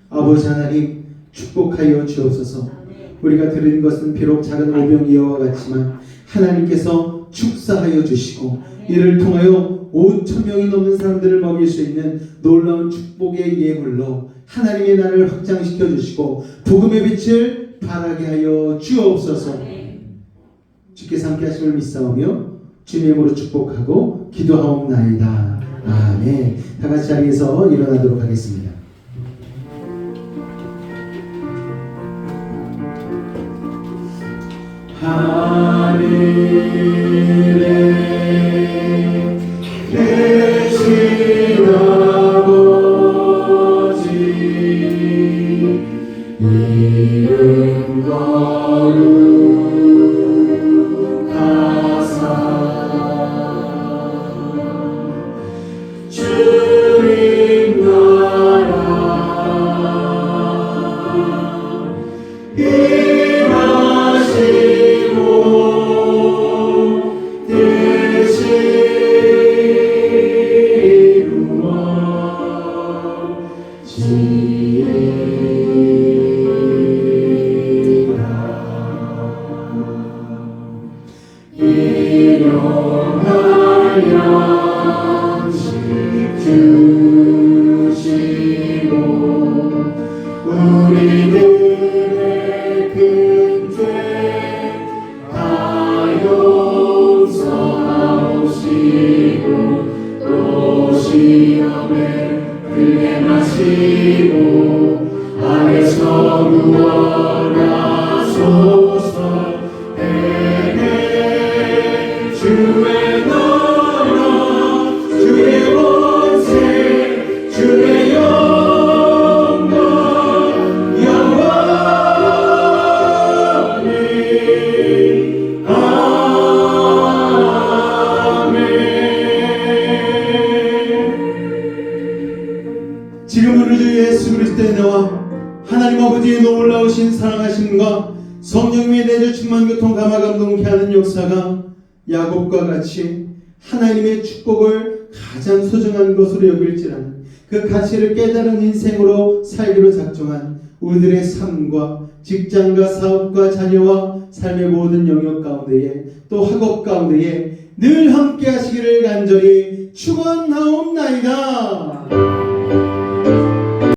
아버지 하나님, 축복하여 주옵소서. 우리가 드린 것은 비록 작은 오병이어와 같지만 하나님께서 축사하여 주시고 이를 통하여 5,000명이 넘는 사람들을 먹일 수 있는 놀라운 축복의 예물로 하나님의 나라를 확장시켜 주시고 복음의 빛을 발하게 하여 주옵소서. 주께서 함께 하심을 믿사오며 주님의 이름으로 축복하고 기도하옵나이다. 아멘. 다 같이 자리에서 일어나도록 하겠습니다. 하늘에 계신 아버지 이름 거룩하사 주님 나라 우리들의 큰 죄 다 용서하옵시고 또 시험에 들게 마시고 악에서 구원하소서. 내게 주의 너로 주의 권세 주의 영광 영원히 아멘. 지금 우리 주 예수 그리스도의 은혜와 하나님 아버지의 놀라우신 사랑하심과 성령님의 내주 충만 교통 감화 감동케 하는 역사가 야곱과 같이 하나님의 축복을 가장 소중한 것으로 여길지라는 그 가치를 깨달은 인생으로 살기로 작정한 우리들의 삶과 직장과 사업과 자녀와 삶의 모든 영역 가운데에 또 학업 가운데에 늘 함께 하시기를 간절히 축원하옵나이다.